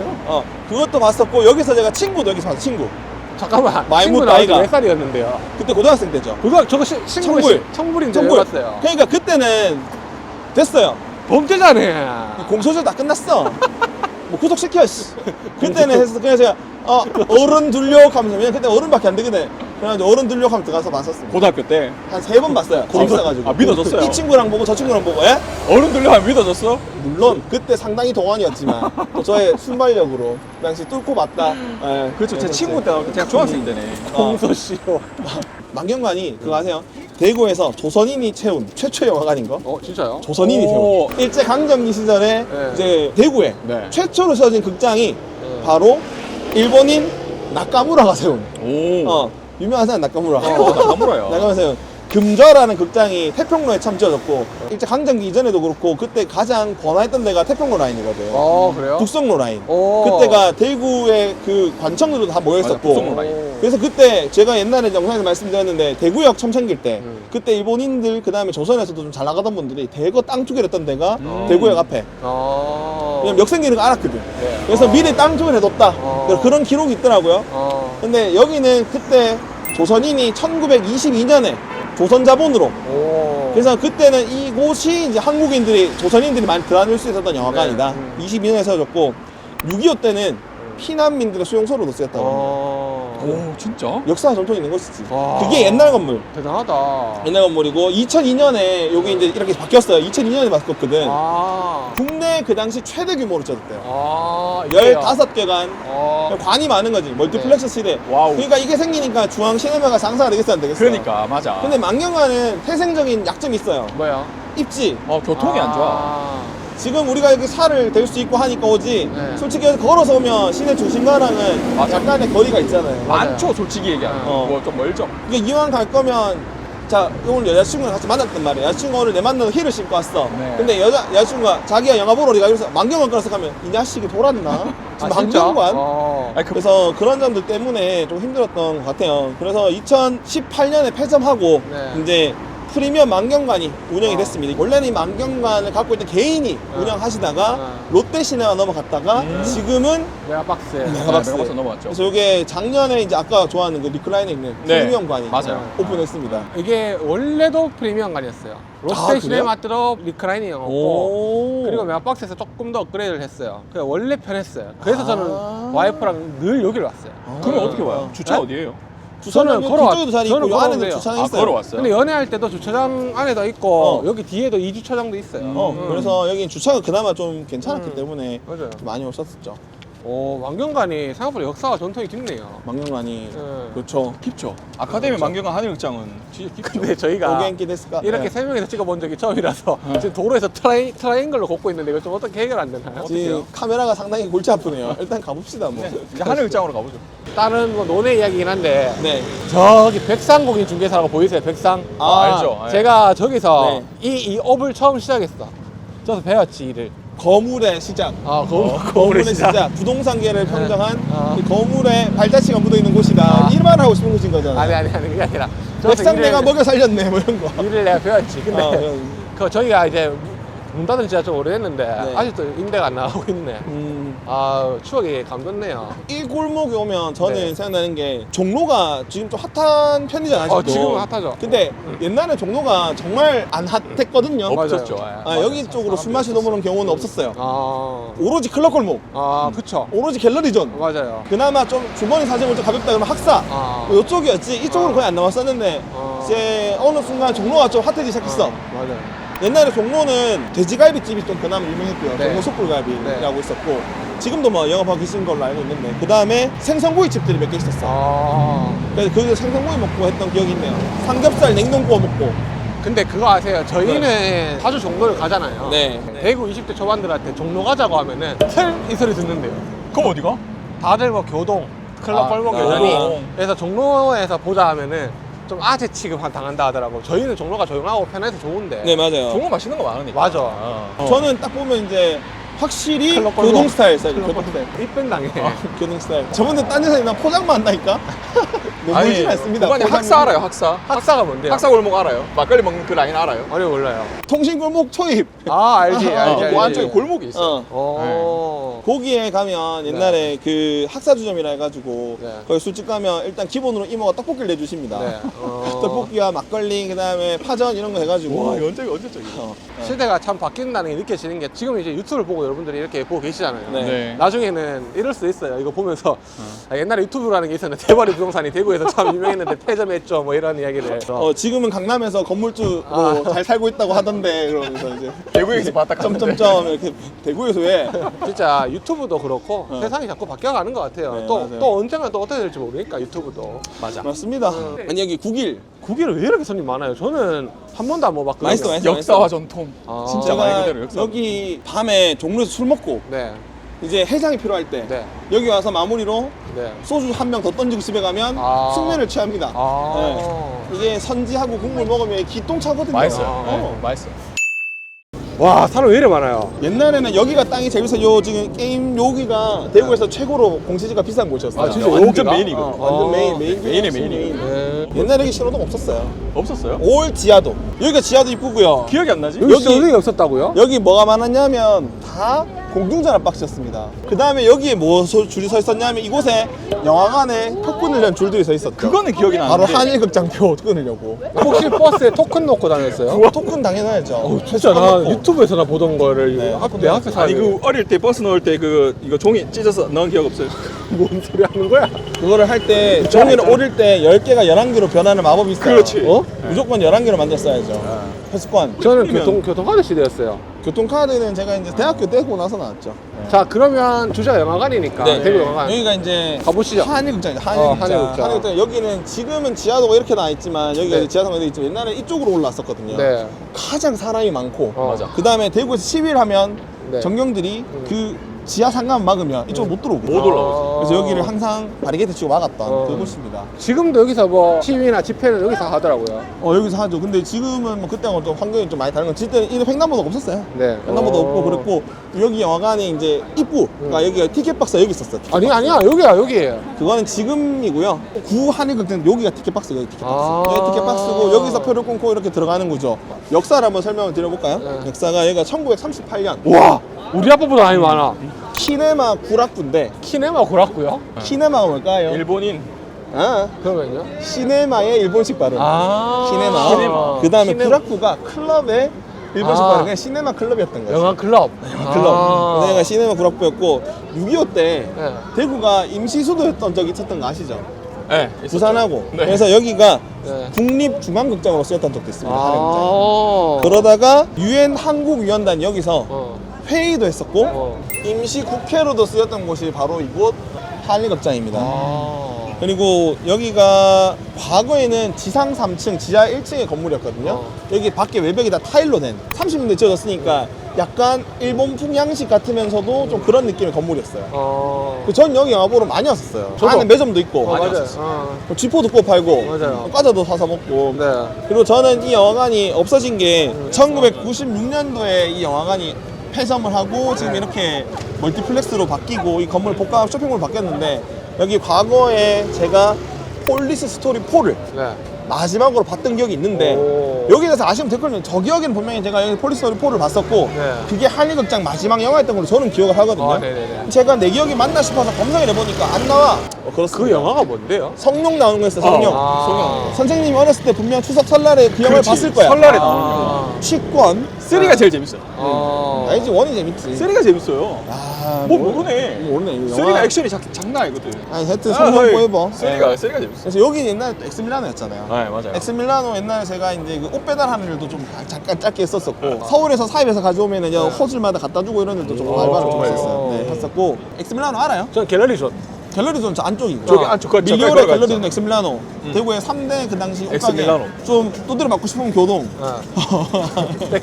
그것도 봤었고 여기서 제가 친구도 여기서 봤어. 친구. 잠깐만. 마이무 친구 나이 나이가. 몇 살이었는데요? 그때 고등학생 때죠. 저거 친구 청불. 청불인데 왜 청불. 봤어요? 그러니까 그때는 됐어요. 범죄자네. 공소시효 다 끝났어. 뭐 구속시켜. 씨. 그때는 해서 그냥 제가 어른 둘력 하면서 왜냐면 그때 어른밖에 안 되거든. 그래가지고 어른 둘력 하면 들어가서 봤었습니다. 고등학교 때 한 3번 봤어요. 재밌어가지고. 믿어줬어요? 이 친구랑 보고 저 친구랑 보고. 예? 어른들로 하면 믿어졌어? 물론 그때 상당히 동안이었지만 또 저의 순발력으로 그 당시 뚫고 봤다. 예. 그렇죠. 제 그래서 친구 때 제가 중학생 때네. 공소시효. 망경관이 그거 아세요? 대구에서 조선인이 채운 최초의 영화관인 거? 진짜요? 조선인이 오. 세운 일제 강점기 시절에 네. 이제 대구에 네. 최초로 세워진 극장이 바로 일본인 나카무라가 세운 유명한 사람 나카무라. 나무라요. 나카무라 세운 금좌라는 극장이 태평로에 참 지어졌고 일제 강점기 이전에도 그렇고 그때 가장 번화했던 데가 태평로 라인이거든. 그래요? 북성로 라인. 오. 그때가 대구의 그 관청들도 다 모여있었고. 북성로 라인. 그래서 그때 제가 옛날에 영상에서 말씀드렸는데 대구역 처음 생길 때 그때 일본인들 그 다음에 조선에서도 좀 잘 나가던 분들이 대거 땅 투기했던 데가 대구역 앞에. 왜냐면 역 생기는 거 알았거든. 네. 그래서 미리 땅 투기를 해뒀다. 그런 기록이 있더라고요. 근데 여기는 그때 조선인이 1922년에 조선 자본으로. 그래서 그때는 이곳이 이제 한국인들이 조선인들이 많이 들어다닐 수 있었던 영화관이다. 22년에 세워졌고 6.25 때는 피난민들의 수용소로도 쓰였다고 합니다. 오 진짜? 역사와 전통이 있는 곳이지. 와. 그게 옛날 건물. 대단하다. 옛날 건물이고 2002년에 여기 이제 이렇게 바뀌었어요. 2002년에 바꿨거든. 국내 그 당시 최대 규모로 지어졌대요. 이게요. 15개관. 관이 많은 거지. 멀티플렉스 시대. 와우. 그러니까 이게 생기니까 중앙 시네마가 장사가 되겠어 안 되겠어? 그러니까 맞아. 근데 망경관은 태생적인 약점이 있어요. 뭐야? 입지. 교통이 안 좋아. 지금 우리가 이렇게 차를 댈 수 있고 하니까 오지. 네. 솔직히 걸어서 오면 시내 중심가랑은 맞아. 약간의 거리가 있잖아요. 많죠 솔직히 얘기하면. 어. 뭐좀 멀죠. 그러니까 이왕 갈 거면 자 오늘 여자친구랑 같이 만났단 말이야. 여자친구가 오늘 내 만나서 힐을 신고 왔어. 네. 근데 여자친구가 자기가 영화 보러 우리가 이래서 망경관 끌어서 가면 이 자식이 돌았나? 지금 망경관? 아니, 그래서 그런 점들 때문에 좀 힘들었던 것 같아요. 그래서 2018년에 폐점하고 네. 이제 프리미엄 망경관이 운영이 됐습니다. 원래는 이 망경관을 갖고 있던 개인이 운영하시다가 롯데시네마 넘어갔다가 지금은 메가박스에. 메가박스. 메가박스 넘어갔죠. 그래서 이게 작년에 이제 아까 좋아하는 그 리클라인에 있는 네. 프리미엄관이 맞아요. 오픈했습니다. 이게 원래도 프리미엄관이었어요. 롯데 시네마 때도 리크라이닝 영화고 오. 그리고 메가박스에서 조금 더 업그레이드를 했어요. 그래서 원래 편했어요. 그래서 저는 와이프랑 늘 여기를 왔어요. 그러면 어떻게 와요? 주차 어디예요? 주차장 뒤쪽에도 자리 있고 이 안에도 걸어온대요. 주차장 아, 있어요. 걸어왔어요? 근데 연애할 때도 주차장 안에도 있고 어. 여기 뒤에도 2주차장도 있어요. 그래서 여기 주차가 그나마 좀 괜찮았기 때문에 맞아요. 좀 많이 오셨었죠. 만경관이 생각보다 역사와 전통이 깊네요. 망경관이 네. 그렇죠. 깊죠. 아카데미 만경관 한일극장은 진짜 깊죠. 근데 저희가 오겐키 데스까? 이렇게 네. 세 명이서 찍어본 적이 처음이라서 지금 도로에서 트라이앵글로 걷고 있는데 이거 좀 어떻게 해결 안 되나요? 지금 카메라가 상당히 골치 아프네요. 일단 가봅시다 뭐. 이제 한일극장으로 가보죠. 다른 뭐 논의 이야기긴 한데 네. 저기 백상공인 중개사라고 보이세요? 백상. 알죠. 예. 제가 저기서 네. 이 업을 처음 시작했어. 저서 배웠지 일을. 거물의 시작. 거울의 시작. 부동산계를 평정한 어. 그 거물의 발자취가 묻어 있는 곳이다. 아. 일만 하고 싶은 곳인 거잖아. 아니 그게 아니라. 저기서 백상내가 일을- 먹여 살렸네 뭐 이런 거. 일을 내가 배웠지. 근데 어, 그런. 그 저희가 이제 문 닫은 지가 좀 오래됐는데 네. 아직도 임대가 안 나가고 있네. 아 추억이 감돋네요. 이 골목에 오면 저는 네. 생각나는 게 종로가 지금 좀 핫한 편이잖아요. 아직도. 지금은 핫하죠. 근데 옛날에 종로가 정말 안 핫했거든요. 없었죠. 맞아요. 아, 여기 쪽으로 술 마시 넘어오는 경우는 없었어요. 오로지 클럽 골목, 그쵸. 오로지 갤러리존. 맞아요. 그나마 좀 주머니 사정을 좀 가볍다 그러면 학사. 뭐 이쪽이었지. 이쪽으로 거의 안 나왔었는데 이제 어느 순간 종로가 좀 핫해지기 시작했어. 맞아요. 옛날에 종로는 돼지갈비집이 좀 그나마 유명했고요. 네. 종로 숯불갈비라고 있었고 지금도 뭐 영업하고 계신 걸로 알고 있는데 그 다음에 생선구이 집들이 몇 개 있었어. 그래서 거기서 생선구이 먹고 했던 기억이 있네요. 삼겹살 냉동 구워 먹고. 근데 그거 아세요? 저희는 자주 종로를 가잖아요. 네. 대구 20대 초반들한테 종로 가자고 하면은 이 소리 듣는데요. 그럼 어디가? 다들 뭐 교동, 클럽 뻘목 교동. 여전히. 그래서 종로에서 보자 하면은 좀 아재 취급 당한다 하더라고. 저희는 종로가 조용하고 편해서 좋은데. 네 맞아요. 종로 맛있는 거 많으니까. 맞아. 저는 딱 보면 이제 확실히 클럽 교동 뻘목. 스타일 써요. 교동 스타일. 입밴 당해. 교동 스타일. 저번에 딴 데서 나 포장만 한다니까? 너무지 않습니다. 그만에 포장이. 학사 알아요, 학사? 학사가 뭔데요? 학사 골목 알아요? 막걸리 먹는 그 라인 알아요? 아니요, 몰라요. 통신골목 초입. 알지. 그 안쪽에 골목이 있어. 거기에 가면 옛날에 그 학사주점이라 해가지고 네. 거기 술집 가면 일단 기본으로 이모가 떡볶이를 내주십니다. 네. 떡볶이와 막걸리 그다음에 파전 이런 거 해가지고 와, 이거 언제적 이거. 시대가 참 바뀐다는 게 느껴지는 게 지금 이제 유튜브를 보고 여러분들이 이렇게 보고 계시잖아요. 네. 네. 나중에는 이럴 수 있어요. 이거 보면서 옛날에 유튜브라는 게 있었는데 대바리 부동산이 대구에서 참 유명했는데 폐점했죠. 뭐 이런 이야기를. 지금은 강남에서 건물주로 잘 살고 있다고 하던데 그러면서 이제 대구에서 봤다 점점점 이렇게 대구에서 왜? 진짜 유튜브도 그렇고 세상이 자꾸 바뀌어가는 것 같아요. 네, 또, 맞아요. 또 언젠가 또 어떻게 될지 모르니까 유튜브도. 맞아. 맞습니다. 아니 여기 9길 고기를 왜 이렇게 손님 많아요? 저는 한 번도 안 먹어봤거든요. 맛있어. 역사와 전통. 진짜 제가 말 그대로 역사. 여기 밤에 종로에서 술 먹고 네. 이제 해장이 필요할 때 네. 여기 와서 마무리로 네. 소주 한 병 더 던지고 집에 가면 숙면을 취합니다. 네. 이게 선지하고 국물 먹으면 기똥차거든요. 맛있어요. 맛있어. 와, 사람 왜 이래 많아요? 옛날에는 여기가 땅이 제일 비싸. 요 지금 게임 여기가 대구에서 최고로 공시지가 비싼 곳이었어요. 진짜 완전 여기가? 메인이거든. 완전 메인 메인의 메인이에요. 네. 옛날에 여기 신호등 없었어요. 없었어요? 올 지하도. 여기가 지하도 입구고요. 기억이 안 나지? 여기 여기 없었다고요? 여기 뭐가 많았냐면 다 공중전화 박스였습니다. 그 다음에 여기에 뭐 줄이 서 있었냐면 이곳에 영화관에 톡 끊으려는 줄들이 서 있었죠. 그거는 기억이 바로 나는데. 한일극장표 끊으려고. 혹시 버스에 토큰 놓고 다녔어요? 토큰 당연하죠. 진짜 나 유튜브에서나 보던 거를 네, 내 앞에 사 아니 그 어릴 때 버스 넣을 때 그 이거 종이 찢어서 넣은 기억 없어요? 뭔 소리 하는 거야? 그거를 할 때 종이를 오릴 때 10개가 11개로 변하는 마법이 있어요. 그렇지. 무조건 11개로 만들었어야죠. 회수권. 저는 틀리면 교통카드 시대였어요. 교통카드는 제가 이제 대학교 때고 나서 나왔죠. 자, 그러면 주제가 영화관이니까 대구 영화관. 여기가 이제 가보시죠. 한일극장이죠. 한일극장. 한일극장. 여기는 지금은 지하도가 이렇게 나와 있지만 여기가 네. 이제 지하도가 되어 있지만 옛날에 이쪽으로 올라왔었거든요. 네. 가장 사람이 많고 맞아. 그 다음에 대구에서 10일 하면 네. 전경들이 그 지하 상가만 막으면 이쪽으로 못 들어오고 못 올라오죠. 그래서 여기를 항상 바리게이트 치고 막았던 그곳입니다. 지금도 여기서 뭐 시위나 집회는 여기서 하더라고요. 여기서 하죠. 근데 지금은 뭐 그때하고 좀 환경이 좀 많이 다른 건 그때 이 횡단보도가 없었어요. 네. 횡단보도 없고 그랬고 여기 영화관이 이제 입구가 여기가 티켓박스가 여기 있었어. 아니야 여기야 여기. 그거는 지금이고요. 구 한일극장 여기가 티켓박스 여기 티켓박스. 아. 여기 티켓박스고 여기서 표를 끊고 이렇게 들어가는 거죠. 역사를 한번 설명을 드려볼까요? 네. 역사가 여기가 1938년 와, 우리 아빠보다 많이 많아. 키네마 구락구인데 키네마 고랐고요. 키네마가 뭘까요? 일본인. 그러면요? 시네마의 일본식 발음. 아, 키네마. 그 다음에 키네마. 구락구가 클럽의 일본식 발음. 그냥 시네마 클럽이었던 거예요. 영화 클럽. 클럽. 내가 시네마 구락구였고 6.25 때 네. 대구가 임시수도였던 적이 있었던 거 아시죠? 네, 있었죠. 부산하고. 네. 그래서 여기가 네. 국립중앙극장으로 쓰였던 적도 있습니다. 한일극장. 아. 그러다가 유엔 한국위원단 여기서 어. 회의도 했었고 어. 임시 국회로도 쓰였던 곳이 바로 이곳 한일극장입니다. 아. 그리고 여기가 과거에는 지상 3층, 지하 1층의 건물이었거든요. 어. 여기 밖에 외벽이 다 타일로 된 30년대 지어졌으니까 약간 일본 풍양식 같으면서도 좀 그런 느낌의 건물이었어요. 어. 전 여기 영화 보러 많이 왔었어요. 저도. 안에 매점도 있고 맞아요. 왔었어요. 어. 쥐포도 구워 팔고 맞아요. 과자도 사서 먹고 네. 그리고 저는 이 영화관이 없어진 게 1996년도에 이 영화관이 폐점을 하고 지금 이렇게 멀티플렉스로 바뀌고 이 건물 복합 쇼핑몰로 바뀌었는데 여기 과거에 제가 폴리스 스토리 4를 네. 마지막으로 봤던 기억이 있는데 오. 여기에 대해서 아시면 댓글은 저 기억에는 분명히 제가 여기 폴리스 스토리 4를 봤었고 네. 그게 한일극장 마지막 영화였던 걸로 저는 기억을 하거든요. 아, 네네네. 제가 내 기억이 맞나 싶어서 검색을 해보니까 안 나와. 그렇습니다. 그 영화가 뭔데요? 성룡 나오는 거였어요. 성룡. 아. 선생님이 어렸을 때 분명 추석 설날에 그 영화를 그렇지. 봤을 거야. 설날에 아. 나오는 치권. 3가 제일 재밌어요. 아. 알지 원이 재밌지. 3가 재밌어요. 아, 뭐 모르네. 모르네. 이거 3가 영화. 액션이 장난 아니거든. 아니 하여튼 성룡 보여봐. 3가 재밌어요. 그래서 여기 옛날에 또 엑스밀라노였잖아요. 네, 맞아요. 엑스밀라노 옛날에 제가 이제 그 옷 배달하는 일도 좀 잠깐 짧게 했었었고 서울에서 사입에서 가져오면 이제 호주마다 갖다 주고 이런 일도 좀 알바를 좀 정말요? 했었어요. 네, 했었고 엑스밀라노 알아요? 전 갤러리존. 갤러리존 저 안쪽이고 저기 안쪽 그 밀리오레 저기 갤러리존 들어갔죠. 엑스밀라노 대구의 3대 그 당시 옷가게 엑스밀라노. 좀 두드려 맞고 싶으면 교동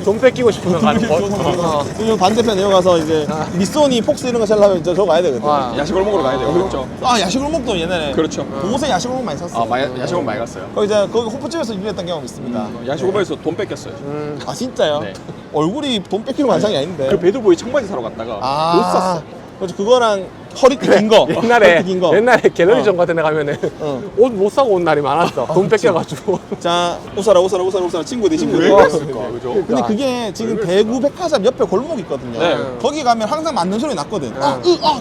돈 뺏기고 싶으면 가는 곳. 이 반대편 내려가서 이제 미소니 폭스 이런 거 살려면 저거 가야 되거든. 아. 야식을 먹으러 가야 돼요. 그렇죠. 아 야식을 먹도 옛날에 그렇죠. 그곳에 야식을 먹 많이 샀어요. 야식은 많이 갔어요. 거기 이제 거기 호프집에서 일했던 경험이 있습니다. 야식 오버에서 돈 뺏겼어요. 아 진짜요? 네. 얼굴이 돈 뺏기는 관상이 아닌데. 그 배드보이 청바지 사러 갔다가 못 샀어. 그렇죠. 그거랑 허리띠 긴 거. 옛날에 허리띠 긴 거. 옛날에 갤러리존 같은 데 가면은 어. 옷 못 사고 온 날이 많았어. 돈 뺏겨가지고. 자 웃어라 친구들. 왜 그랬을까? 그죠? 근데 그게 지금 대구 백화점 옆에 골목 있거든요. 네. 거기 가면 항상 맞는 소리 났거든.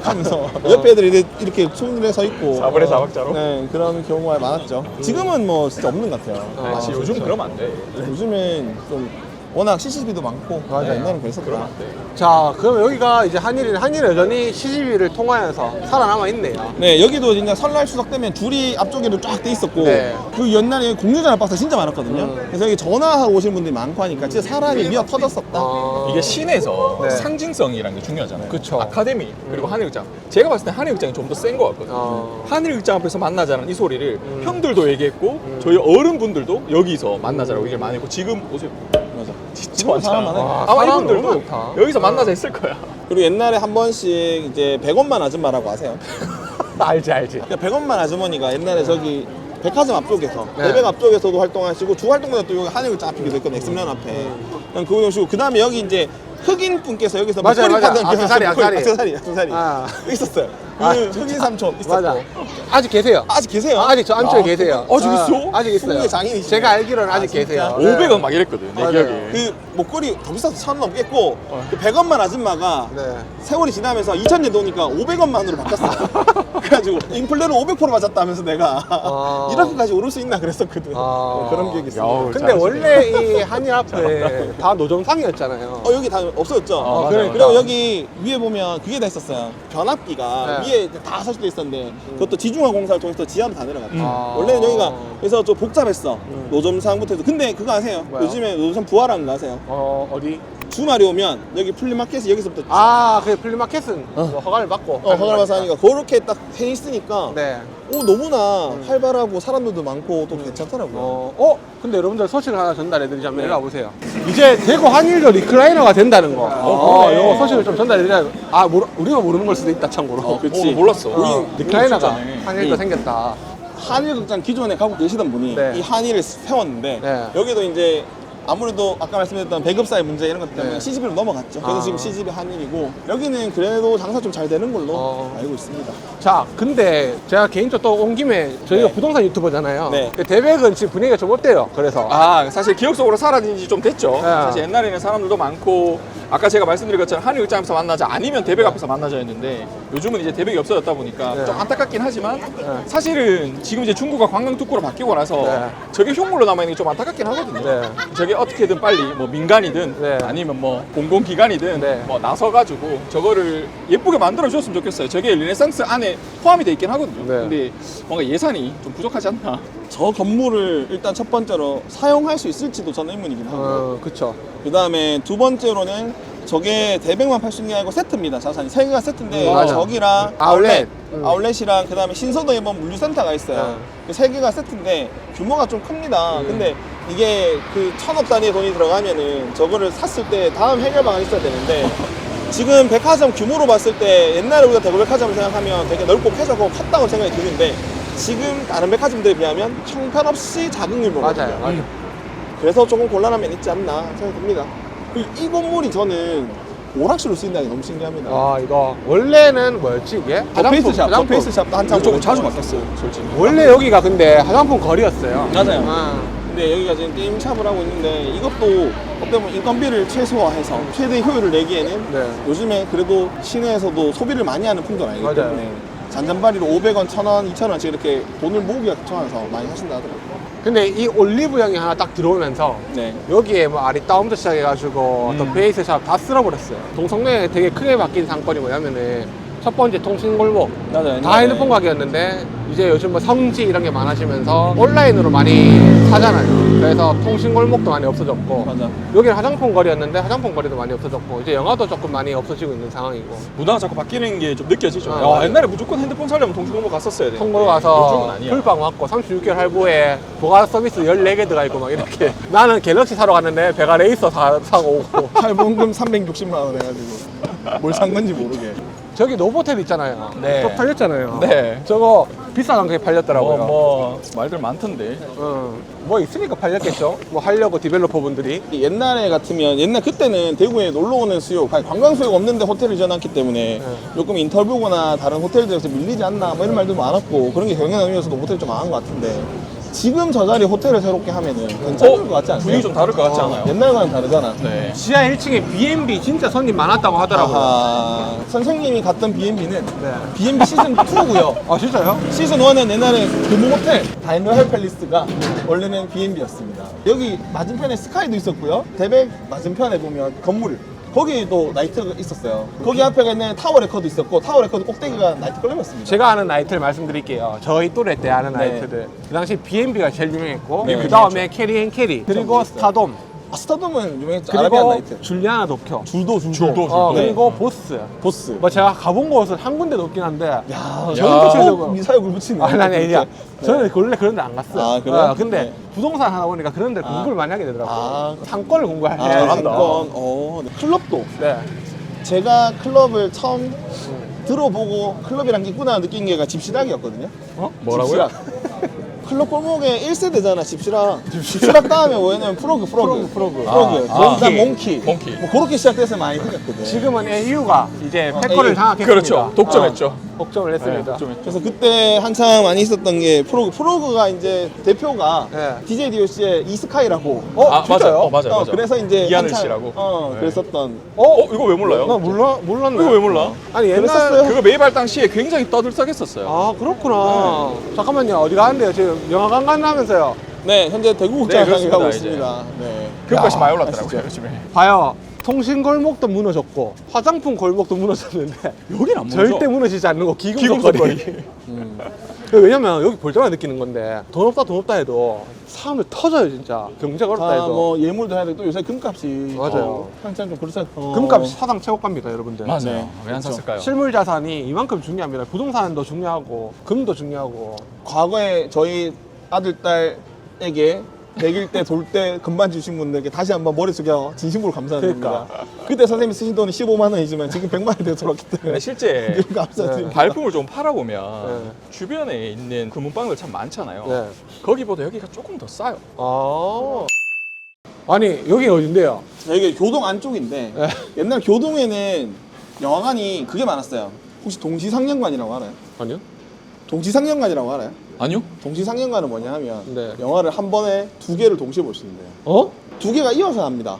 하면서 옆에 애들이 이렇게 손을 서 있고. 사불에 사박자로? 네, 그런 경우가 많았죠. 지금은 뭐 진짜 없는 것 같아요. 아, 다시 요즘 그러면 안 돼. 요즘엔 좀 워낙 CCTV도 많고. 맞아요. 옛날엔 그랬었더라. 그러면 안 돼. 자, 그럼 여기가 이제 한일 여전히 CCTV를 통하여서 살아남아 있네요. 네, 여기도 진짜 설날 추석 때면 줄이 앞쪽에도 쫙 돼 있었고 네. 그 옛날에 공유전화 박스가 진짜 많았거든요. 그래서 여기 전화하러 오시는 분들이 많고 하니까 진짜 사람이 미어 터졌었다. 어. 이게 시내에서 네. 상징성이라는 게 중요하잖아요. 그쵸. 아카데미 그리고 한일극장. 제가 봤을 때 한일극장이 좀 더 센 것 같거든요. 어. 한일극장 앞에서 만나자는 이 소리를 형들도 얘기했고 저희 어른분들도 여기서 만나자라고 얘기를 많이 했고 지금 보세요. 맞아. 진짜 너무 많잖아. 사람 많아요. 와, 아마 사람 이분들도 너무 많다. 여기서 만나자 했을 거야. 그리고 옛날에 한 번씩 이제 100원만 아줌마라고 아세요? 알지. 그러니까 100원만 아주머니가 옛날에 저기 백화점 앞쪽에서 네. 대백 앞쪽에서도 활동하시고 주 활동보다 또 여기 한일극장 앞이기도 했거든요. 엑스밀란 앞에. 그냥 그거 오시고 그 다음에 여기 이제 흑인 분께서 여기서 맞아요, 목걸이 맞아요. 파는 액세서리. 액세서리 아. 있었어요. 그 아, 흑인 삼촌 있었고. 맞아. 아직 계세요. 아직 계세요? 아직 저 안쪽에 계세요. 아직 있어? 아직 있어요. 풍류의 장인이시네. 제가 알기로는 아직 진짜? 계세요. 500원 막 이랬거든 내 맞아요. 기억에. 그 목걸이 더 비싸서 1,000원 넘겠고 그 100원만 아줌마가 네. 세월이 지나면서 2000년 도니까 500원만으로 바뀌었어. 그래가지고 인플레는 500% 맞았다면서 내가 아. 이렇게까지 오를 수 있나 그랬었거든. 아. 그런 기억이 있어요. 야우. 근데 원래 이 한일 앞에 다 노점상이었잖아요. 여기 다 없어졌죠? 맞아요. 그리고 그러니까. 여기 위에 보면 그게 다 있었어요. 변압기가 네. 위에 다 설치돼 있었는데 그것도 지중화 공사를 통해서 지하로 다 내려갔죠. 아. 원래는 여기가 그래서 좀 복잡했어. 노점상부터 해서. 근데 그거 아세요? 뭐요? 요즘에 노점상 부활하는 거 아세요? 어디? 주말에 오면 여기 플리마켓이 여기서부터 그 플리마켓은 뭐 허가를 받고. 허가를 받아서 하니까 그렇게 딱 해 있으니까 네. 너무나 활발하고 사람들도 많고 또 괜찮더라고요. 근데 여러분들 소식을 하나 전달해드리자면 한번 일로 와보세요. 이제 대구 한일도 리클라이너가 된다는 거. 그러네. 요거 소식을 좀 전달해드리자면, 우리가 모르는 걸 수도 있다, 참고로. 그치. 몰랐어. 리클라이너가 진짜네. 한일도 생겼다. 한일극장 기존에 갖고 계시던 분이 네. 이 한일을 세웠는데 네. 여기도 이제 아무래도 아까 말씀드렸던 배급사의 문제 이런 것 때문에 네. CGV로 넘어갔죠. 그래서 아. 지금 CGV 한일이고 여기는 그래도 장사 좀 잘 되는 걸로 알고 있습니다. 자, 근데 제가 개인적으로 또 온 김에 저희가 네. 부동산 유튜버잖아요. 네. 근데 대백은 지금 분위기가 좀 어때요? 그래서. 사실 기억 속으로 사라진 지 좀 됐죠. 사실 옛날에는 사람들도 많고 아까 제가 말씀드린 것처럼 한일극장에서 만나자 아니면 대백 앞에서 만나자 했는데 요즘은 이제 대백이 없어졌다 보니까 네. 좀 안타깝긴 하지만 사실은 지금 이제 중구가 관광 특구로 바뀌고 나서 네. 저게 흉물로 남아있는 게 좀 안타깝긴 하거든요. 네. 저게 어떻게든 빨리 뭐 민간이든 네. 아니면 뭐 공공기관이든 네. 뭐 나서가지고 저거를 예쁘게 만들어 줬으면 좋겠어요. 저게 르네상스 안에 포함이 돼 있긴 하거든요. 네. 근데 뭔가 예산이 좀 부족하지 않나. 저 건물을 일단 첫 번째로 사용할 수 있을지도 저는 의문이긴 하고요. 그쵸. 그 다음에 두 번째로는 저게 대백만 팔 수 있는 게 아니고 세트입니다. 자산이 세 개가 세트인데 맞아. 저기랑 아울렛. 아울렛이랑 그 다음에 신서동에 보면 물류센터가 있어요. 네. 그 세 개가 세트인데 규모가 좀 큽니다. 근데 이게 그 1,000억 단위의 돈이 들어가면은 저거를 샀을 때 다음 해결 방안이 있어야 되는데 지금 백화점 규모로 봤을 때 옛날에 우리가 대구백화점을 생각하면 되게 넓고 쾌적하고 컸다고 생각이 드는데 지금 다른 백화점들에 비하면 형편없이 작은 규모거든요. 맞아요. 맞아요. 그래서 조금 곤란한 면이 있지 않나 생각이 듭니다. 그리고 이 건물이 저는 오락실로 쓰인다는 게 너무 신기합니다. 아, 이거 원래는 뭐였지 이게? 더 페이스샵, 더 화장품. 페이스샵도 한참 조금 오래 자주 있었어요. 바뀌었어요, 솔직히. 원래 여기가 근데 화장품 거리였어요. 맞아요. 아. 근데 여기가 지금 게임샵을 하고 있는데 이것도 어떻게 보면 인건비를 최소화해서 최대 효율을 내기에는 네. 요즘에 그래도 시내에서도 소비를 많이 하는 품종 아니기 맞아요. 때문에 잔잔바리로 500원, 1,000원, 2,000원씩 이렇게 돈을 모으기가 귀찮아서 많이 하신다 하더라고요. 근데 이 올리브영이 하나 딱 들어오면서 네. 여기에 뭐 아리따움부터 시작해가지고 또 베이스샵 다 쓸어버렸어요. 동성로에 되게 크게 바뀐 상권이 뭐냐면은 첫 번째 통신골목 맞아요. 다 핸드폰 가게였는데 이제 요즘 뭐 성지 이런 게 많아지면서 온라인으로 많이 사잖아요. 그래서 통신골목도 많이 없어졌고 맞아. 여기는 화장품 거리였는데 화장품 거리도 많이 없어졌고 이제 영화도 조금 많이 없어지고 있는 상황이고 문화가 자꾸 바뀌는 게 좀 느껴지죠. 아, 야, 맞아요. 옛날에 무조건 핸드폰 살려면 통신공고 갔었어야 돼. 통보로 요즘은 가서 아니야. 풀빵 맞고 36개월 할부에 보관 서비스 14개 들어가 있고 막 이렇게 나는 갤럭시 사러 갔는데 배가 레이서 사고 오고 할부금 360만 원 해가지고 뭘 산 건지 모르게. 저기 노보텔 있잖아요. 네. 또 팔렸잖아요. 네. 저거 비싼 가격에 팔렸더라고요. 뭐 말들 많던데. 뭐 있으니까 팔렸겠죠. 뭐 하려고 디벨로퍼 분들이. 옛날에 같으면 옛날 그때는 대구에 놀러 오는 수요, 아니, 관광 수요가 없는데 호텔을 지어놨기 때문에 조금 인터뷰거나 다른 호텔들에서 밀리지 않나 뭐 이런 말도 많았고 그런 게 경영하면서 호텔이 좀 망한 것 같은데 지금 저 자리 호텔을 새롭게 하면은 괜찮을 것 같지 않나요? 분위기 좀 다를 것 같지 않아요? 옛날과는 다르잖아. 네. 지하 1층에 B&B 진짜 손님 많았다고 하더라고요. 아하, 선생님이 갔던 B&B는 네. B&B 시즌 2고요. 아 진짜요? 시즌 1은 옛날에 금호호텔 다이노헬 팰리스가 원래는 B&B였습니다. 여기 맞은편에 스카이도 있었고요. 대백 맞은편에 보면 건물 거기도 나이트가 있었어요. 거기 앞에 있는 타워 레커도 있었고 타워 레커도 꼭대기가 나이트클럽이었습니다. 제가 아는 나이트를 말씀드릴게요. 저희 또래 때 아는 네. 나이트들. 그 당시 B&B가 제일 유명했고 네, 그 다음에 캐리앤캐리 그리고 있어요. 스타돔 아, 스타돔은 유명했죠. 아라비안 그리고 나이트. 줄리아나 도쿄 줄도. 어, 네. 그리고 보스. 보스. 뭐 제가 가본 곳은 한 군데도 없긴 한데 야, 저는 또 미사역을 붙이네. 아니 아니야. 네. 저는 원래 그런 데 안 갔어요. 아, 그래요? 근데 네. 부동산 하다 보니까 그런 데 공부를 많이 하게 되더라고요. 아, 상권을 공부할 때. 아, 상권. 네. 클럽도. 네. 제가 클럽을 처음 들어보고 클럽이란 게 있구나 느낀 게가 집시락이었거든요. 뭐라고요? 집시락. 클럽 골목에 1세대잖아, 집시락. 집시락 다음에 뭐였냐면 프로그. 아, 그다음 몽키. 몽키. 뭐 그렇게 시작돼서 많이 생겼거든. 지금은 AU가 이제 패권을 AU. 장악했습니다. 그렇죠. 독점했죠. 독점을 했습니다. 그래서 그때 한참 많이 있었던 게 프로그. 프로그가 이제 대표가 네. DJ DOC의 이스카이라고. 아, 진짜요? 맞아요. 그래서 이제 이하늘 한참, 씨라고. 네. 그랬었던. 이거 왜 몰라요? 나 몰랐네. 이거 왜 몰라? 아니 옛날 그랬었어요. 그거 매입할 당시에 굉장히 떠들썩했었어요. 아 그렇구나. 잠깐만요. 어디 가는데요? 지금 영화관 간다면서요? 네, 현재 대구국장에 그렇습니다, 가고 이제. 있습니다. 네. 그것까지 야, 많이 올랐더라고요, 요즘에. 봐요. 통신 골목도 무너졌고 화장품 골목도 무너졌는데 여긴 안 무너져. 절대 무너지지 않는 거 기금속거리. 왜냐면 여기 볼 때마다 느끼는 건데 돈 없다 해도 사람들 터져요 진짜. 경제가 어렵다 해도. 뭐 예물도 해야 되고 또 요새 금값이 맞아요. 한참 좀 그렇잖아요. 금값이 사상 최고가입니다 여러분들. 맞아요. 네. 왜 안 샀을까요? 실물 자산이 이만큼 중요합니다. 부동산도 중요하고 금도 중요하고. 과거에 저희 아들 딸에게 100일 때 돌 때 금반 주신 분들께 다시 한번 머리 숙여 진심으로 감사드립니다. 그때 선생님이 쓰신 돈이 15만 원이지만 지금 100만 원이 되어 돌았기 때문에 근데 실제 늘 감사드립니다. 발품을 좀 팔아보면 네. 주변에 있는 금은방들 참 많잖아요. 네. 거기보다 여기가 조금 더 싸요. 아. 아니 여기 어딘데요? 여기 교동 안쪽인데 네. 옛날 교동에는 영화관이 그게 많았어요. 혹시 동시상영관이라고 알아요? 아니요. 동시상영관이라고 알아요? 아니요? 동시상영관은 뭐냐 하면 네. 영화를 한 번에 두 개를 동시에 볼 수 있는데요. 어? 두 개가 이어서 합니다.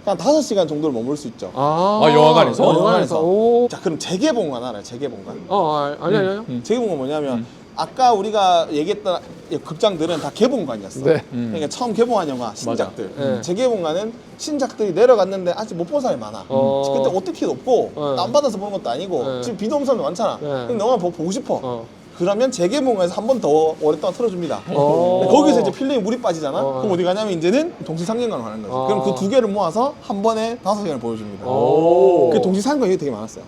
한 5시간 정도를 머물 수 있죠. 아, 영화관에서? 영화관에서. 오. 자, 그럼 재개봉관 알아요? 재개봉관. 아니. 재개봉관 뭐냐면 아까 우리가 얘기했던 극장들은 다 개봉관이었어. 네. 그러니까 처음 개봉한 영화 신작들. 네. 재개봉관은 신작들이 내려갔는데 아직 못 본 사람이 많아. 그때 OTT도 없고 네. 안 받아서 보는 것도 아니고 네. 지금 비도 없는 사람도 많잖아. 네. 근데 영화 보고 싶어. 그러면 재개봉에서 한 번 더 오랫동안 틀어줍니다. 어. 근데 거기서 이제 필름이 물이 빠지잖아. 어. 그럼 어디 가냐면 이제는 동시상영관으로 가는 거지. 어. 그럼 그 두 개를 모아서 한 번에 5시간을 보여줍니다. 오. 그 동시상영관이 되게 많았어요.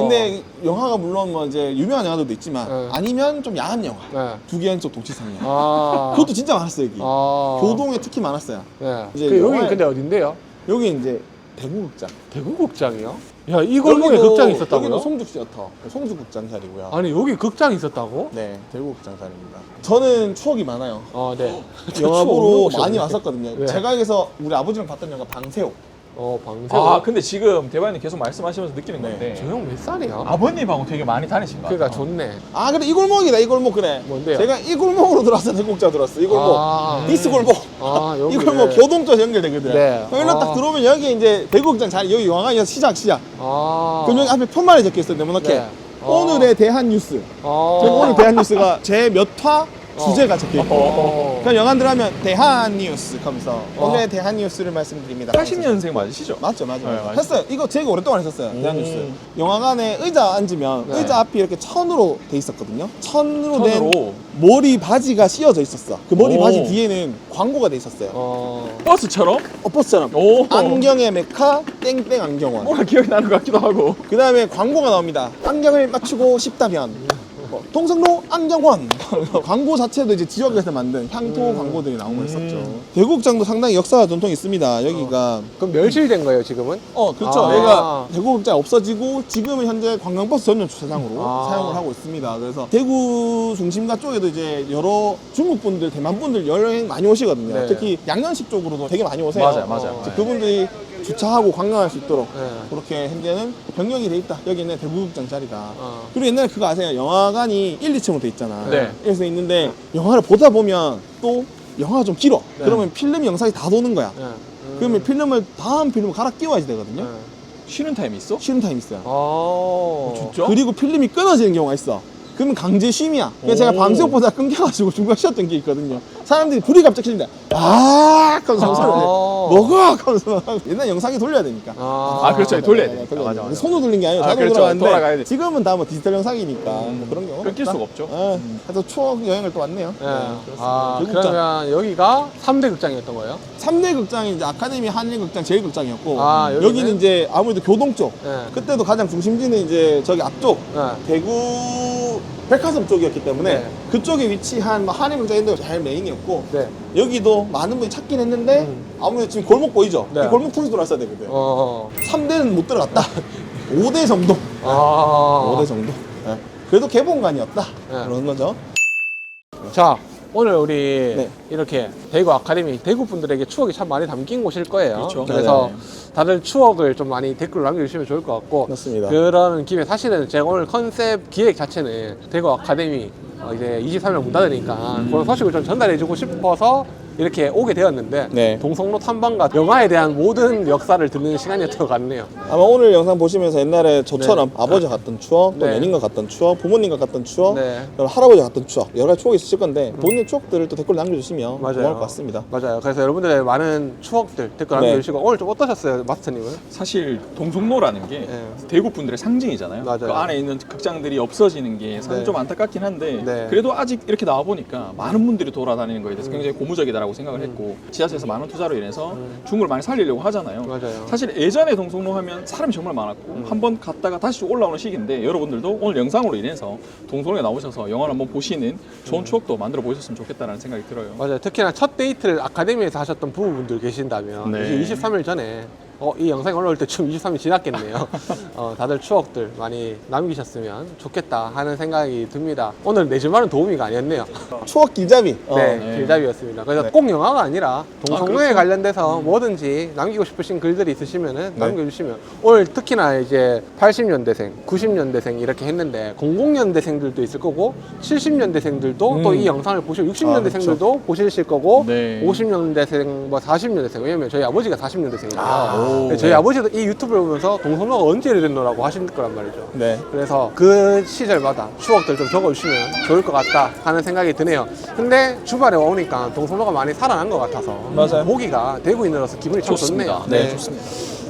근데 영화가 물론 뭐 이제 유명한 영화들도 있지만 네. 아니면 좀 야한 영화 네. 두 개 연속 동시상영. 아. 그것도 진짜 많았어요 여기. 아. 교동에 특히 많았어요. 네. 이제 그 여기 영화에- 근데 어딘데요? 여기 이제 대구극장. 대구극장이요? 야, 이 골목에 극장이 있었다고요? 여기도 송죽시어터, 송죽극장 자리고요. 아니, 여기 극장이 있었다고? 네, 대구극장 자리입니다. 저는 추억이 많아요. 네. 영화 추억 보러 없는 곳이 많이 없네. 왔었거든요. 네. 제가 여기서 우리 아버지랑 봤던 영화 방세호. 방세호. 아 근데 지금 대박님 계속 말씀하시면서 느끼는 네. 건데 저 형 몇 살이야? 아버님하고 되게 많이 다니신 것 같아요. 그러니까 좋네. 아 그래 이 골목이다 이 골목 그래. 뭔데요? 제가 이 골목으로 들어왔어 대구극장 들어왔어 이 골목. 디스 골목. 여기. 이 골목 교동쪽 연결되거든. 네. 그럼 일로 딱 들어오면 여기 이제 대구극장 자리 여기 영화관이서 시작. 그럼 여기 앞에 편말에 적혀 있어 네모나게. 네. 오늘의 대한 뉴스. 제가 오늘 대한 뉴스가 제 몇 화 주제가 적혀 있고. 그럼 영화 들어가면 대한 뉴스 하면서 오늘의 대한 뉴스를 말씀드립니다. 80년생 맞으시죠? 맞죠. 네, 맞아요. 했어요. 이거 되게 오랫동안 했었어요. 대한뉴스. 영화관에 의자 앉으면 네. 의자 앞이 이렇게 천으로 돼 있었거든요. 천으로 된 천으로 머리 바지가 씌워져 있었어. 그 머리 오. 바지 뒤에는 광고가 돼 있었어요. 버스처럼? 버스처럼. 오. 안경의 메카 땡땡 안경원. 뭔가 기억이 나는 것 같기도 하고. 그 다음에 광고가 나옵니다. 안경을 맞추고 싶다면 동성로 안경원. 광고 자체도 이제 지역에서 만든 향토 광고들이 나온 거 있었죠. 대구극장도 상당히 역사와 전통이 있습니다. 여기가 그럼 멸실된 거예요, 지금은? 그렇죠. 아. 여기가 대구극장 없어지고 지금은 현재 관광버스 전용 주차장으로 아. 사용을 하고 있습니다. 그래서 대구 중심가 쪽에도 이제 여러 중국 분들, 대만 분들 여행 많이 오시거든요. 네. 특히 양년식 쪽으로도 되게 많이 오세요. 맞아요. 이제 그분들이 주차하고 관광할 수 있도록 네. 그렇게 현재는 병력이 돼 있다. 여기는 대구극장 자리다. 그리고 옛날에 그거 아세요? 영화관이 1, 2층으로 돼 있잖아. 네. 그래서 있는데 영화를 보다 보면 또 영화가 좀 길어. 그러면 필름 영상이 다 도는 거야. 그러면 필름을 다음 필름을 갈아 끼워야지 되거든요. 쉬는 타임이 있어? 쉬는 타임 있어요. 진짜? 그리고 필름이 끊어지는 경우가 있어. 그러면 강제 쉼이야. 그래서 제가 방송보다 끊겨가지고 중간 쉬었던 게 있거든요. 사람들이 불이 갑자기 켜진다. 하면서 영상을 먹어! 하면서 옛날 영상이 돌려야 되니까. 그렇죠. 돌려야 되니까. 맞아. 손으로 돌린 게 아니라 자동으로 그렇죠. 돌아가는데 돌아가야 돼. 지금은 다 뭐 디지털 영상이니까 뭐 그런 경우 끊길 수가 없죠. 그래서 추억 여행을 또 왔네요. 대구극장. 그러면 여기가 3대 극장이었던 거예요? 3대 극장이 이제 아카데미 한일극장 제일극장이었고 여기는? 여기는 이제 아무래도 교동 쪽 네. 그때도 가장 중심지는 이제 저기 앞쪽 네. 대구 백화점 쪽이었기 때문에 네. 그쪽에 위치한 뭐 한일극장인데 제일 메인이었고 네. 여기도 많은 분이 찾긴 했는데 아무래도 지금 골목 보이죠? 네. 이 골목 통해서 돌았어야 되거든 3대는 못 들어갔다 5대 정도 5대 정도 네. 그래도 개봉관이었다 그런 거죠. 자, 오늘 우리 네. 이렇게 대구 아카데미, 대구 분들에게 추억이 참 많이 담긴 곳일 거예요. 그렇죠. 그래서 네네. 다들 추억을 좀 많이 댓글로 남겨주시면 좋을 것 같고. 맞습니다. 그러는 김에 사실은 제가 오늘 컨셉 기획 자체는 대구 아카데미 이제 23일 문 닫으니까 그런 소식을 좀 전달해주고 싶어서 이렇게 오게 되었는데 네. 동성로 탐방과 영화에 대한 모든 역사를 듣는 시간이었던 것 같네요. 아마 오늘 영상 보시면서 옛날에 저처럼 아버지가 갔던 추억, 또 네. 연인과 갔던 추억, 부모님과 갔던 추억, 네. 그리고 할아버지가 갔던 추억 여러 가지 추억이 있으실 건데 본인의 추억들을 또 댓글로 남겨주시면 맞아요. 고마울 것 같습니다. 맞아요. 그래서 여러분들의 많은 추억들 댓글 네. 남겨주시고 오늘 좀 어떠셨어요, 마스터님은? 사실 동성로라는 게 네. 대구 분들의 상징이잖아요. 맞아요. 그 안에 있는 극장들이 없어지는 게 사실 네. 좀 안타깝긴 한데 네. 그래도 아직 이렇게 나와 보니까 많은 분들이 돌아다니는 거에 대해서 굉장히 고무적이다라고 생각을 했고 지하철에서 많은 투자로 인해서 중구를 많이 살리려고 하잖아요. 맞아요. 사실 예전에 동성로 하면 사람이 정말 많았고 한번 갔다가 다시 올라오는 시기인데 여러분들도 오늘 영상으로 인해서 동성로에 나오셔서 영화를 한번 보시는 좋은 추억도 만들어 보셨으면 좋겠다는 생각이 들어요. 맞아요. 특히나 첫 데이트를 아카데미에서 하셨던 부부분들 계신다면 네. 이제 23일 전에 이 영상이 올라올 때쯤 23일 지났겠네요. 다들 추억들 많이 남기셨으면 좋겠다 하는 생각이 듭니다. 오늘 내 집 말은 도우미가 아니었네요. 추억 길잡이. 네, 길잡이였습니다. 그래서 네. 꼭 영화가 아니라 동성로에 그렇죠. 관련돼서 뭐든지 남기고 싶으신 글들이 있으시면은 남겨주시면 오늘 특히나 이제 80년대생, 90년대생 이렇게 했는데 00년대생들도 있을 거고 70년대생들도 또 이 영상을 보시고 60년대생들도 보실 거고 네. 50년대생, 뭐 40년대생 왜냐면 저희 아버지가 40년대생이에요. 저희 아버지도 이 유튜브를 보면서 동성로가 언제 이랬노라고 하실 거란 말이죠. 네. 그래서 그 시절마다 추억들 좀 적어주시면 좋을 것 같다 하는 생각이 드네요. 근데 주말에 오니까 동성로가 많이 살아난 것 같아서 맞아요. 보기가 대구인으로서 기분이 참 좋습니다. 좋네요. 네, 좋습니다.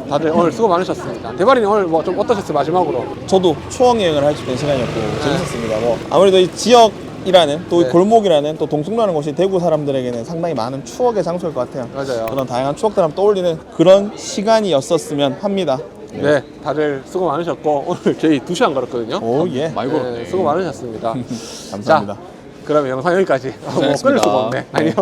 다들 오늘 수고 많으셨습니다. 대발이님 오늘 뭐 좀 어떠셨어요 마지막으로? 저도 추억 여행을 할 수 있는 시간이었고 재밌었습니다. 뭐 아무래도 이 지역이라는 또 네. 골목이라는 또 동성로라는 곳이 대구 사람들에게는 상당히 많은 추억의 장소일 것 같아요. 맞아요. 그런 다양한 추억들 한번 떠올리는 그런 시간이었었으면 합니다. 네, 다들 수고 많으셨고 오늘 저희 2시간 걸었거든요. 오 예. 많이 걸었네. 네, 수고 많으셨습니다. 감사합니다. 자, 그러면 영상 여기까지. 뭐 끊을 수가 없네. 안녕.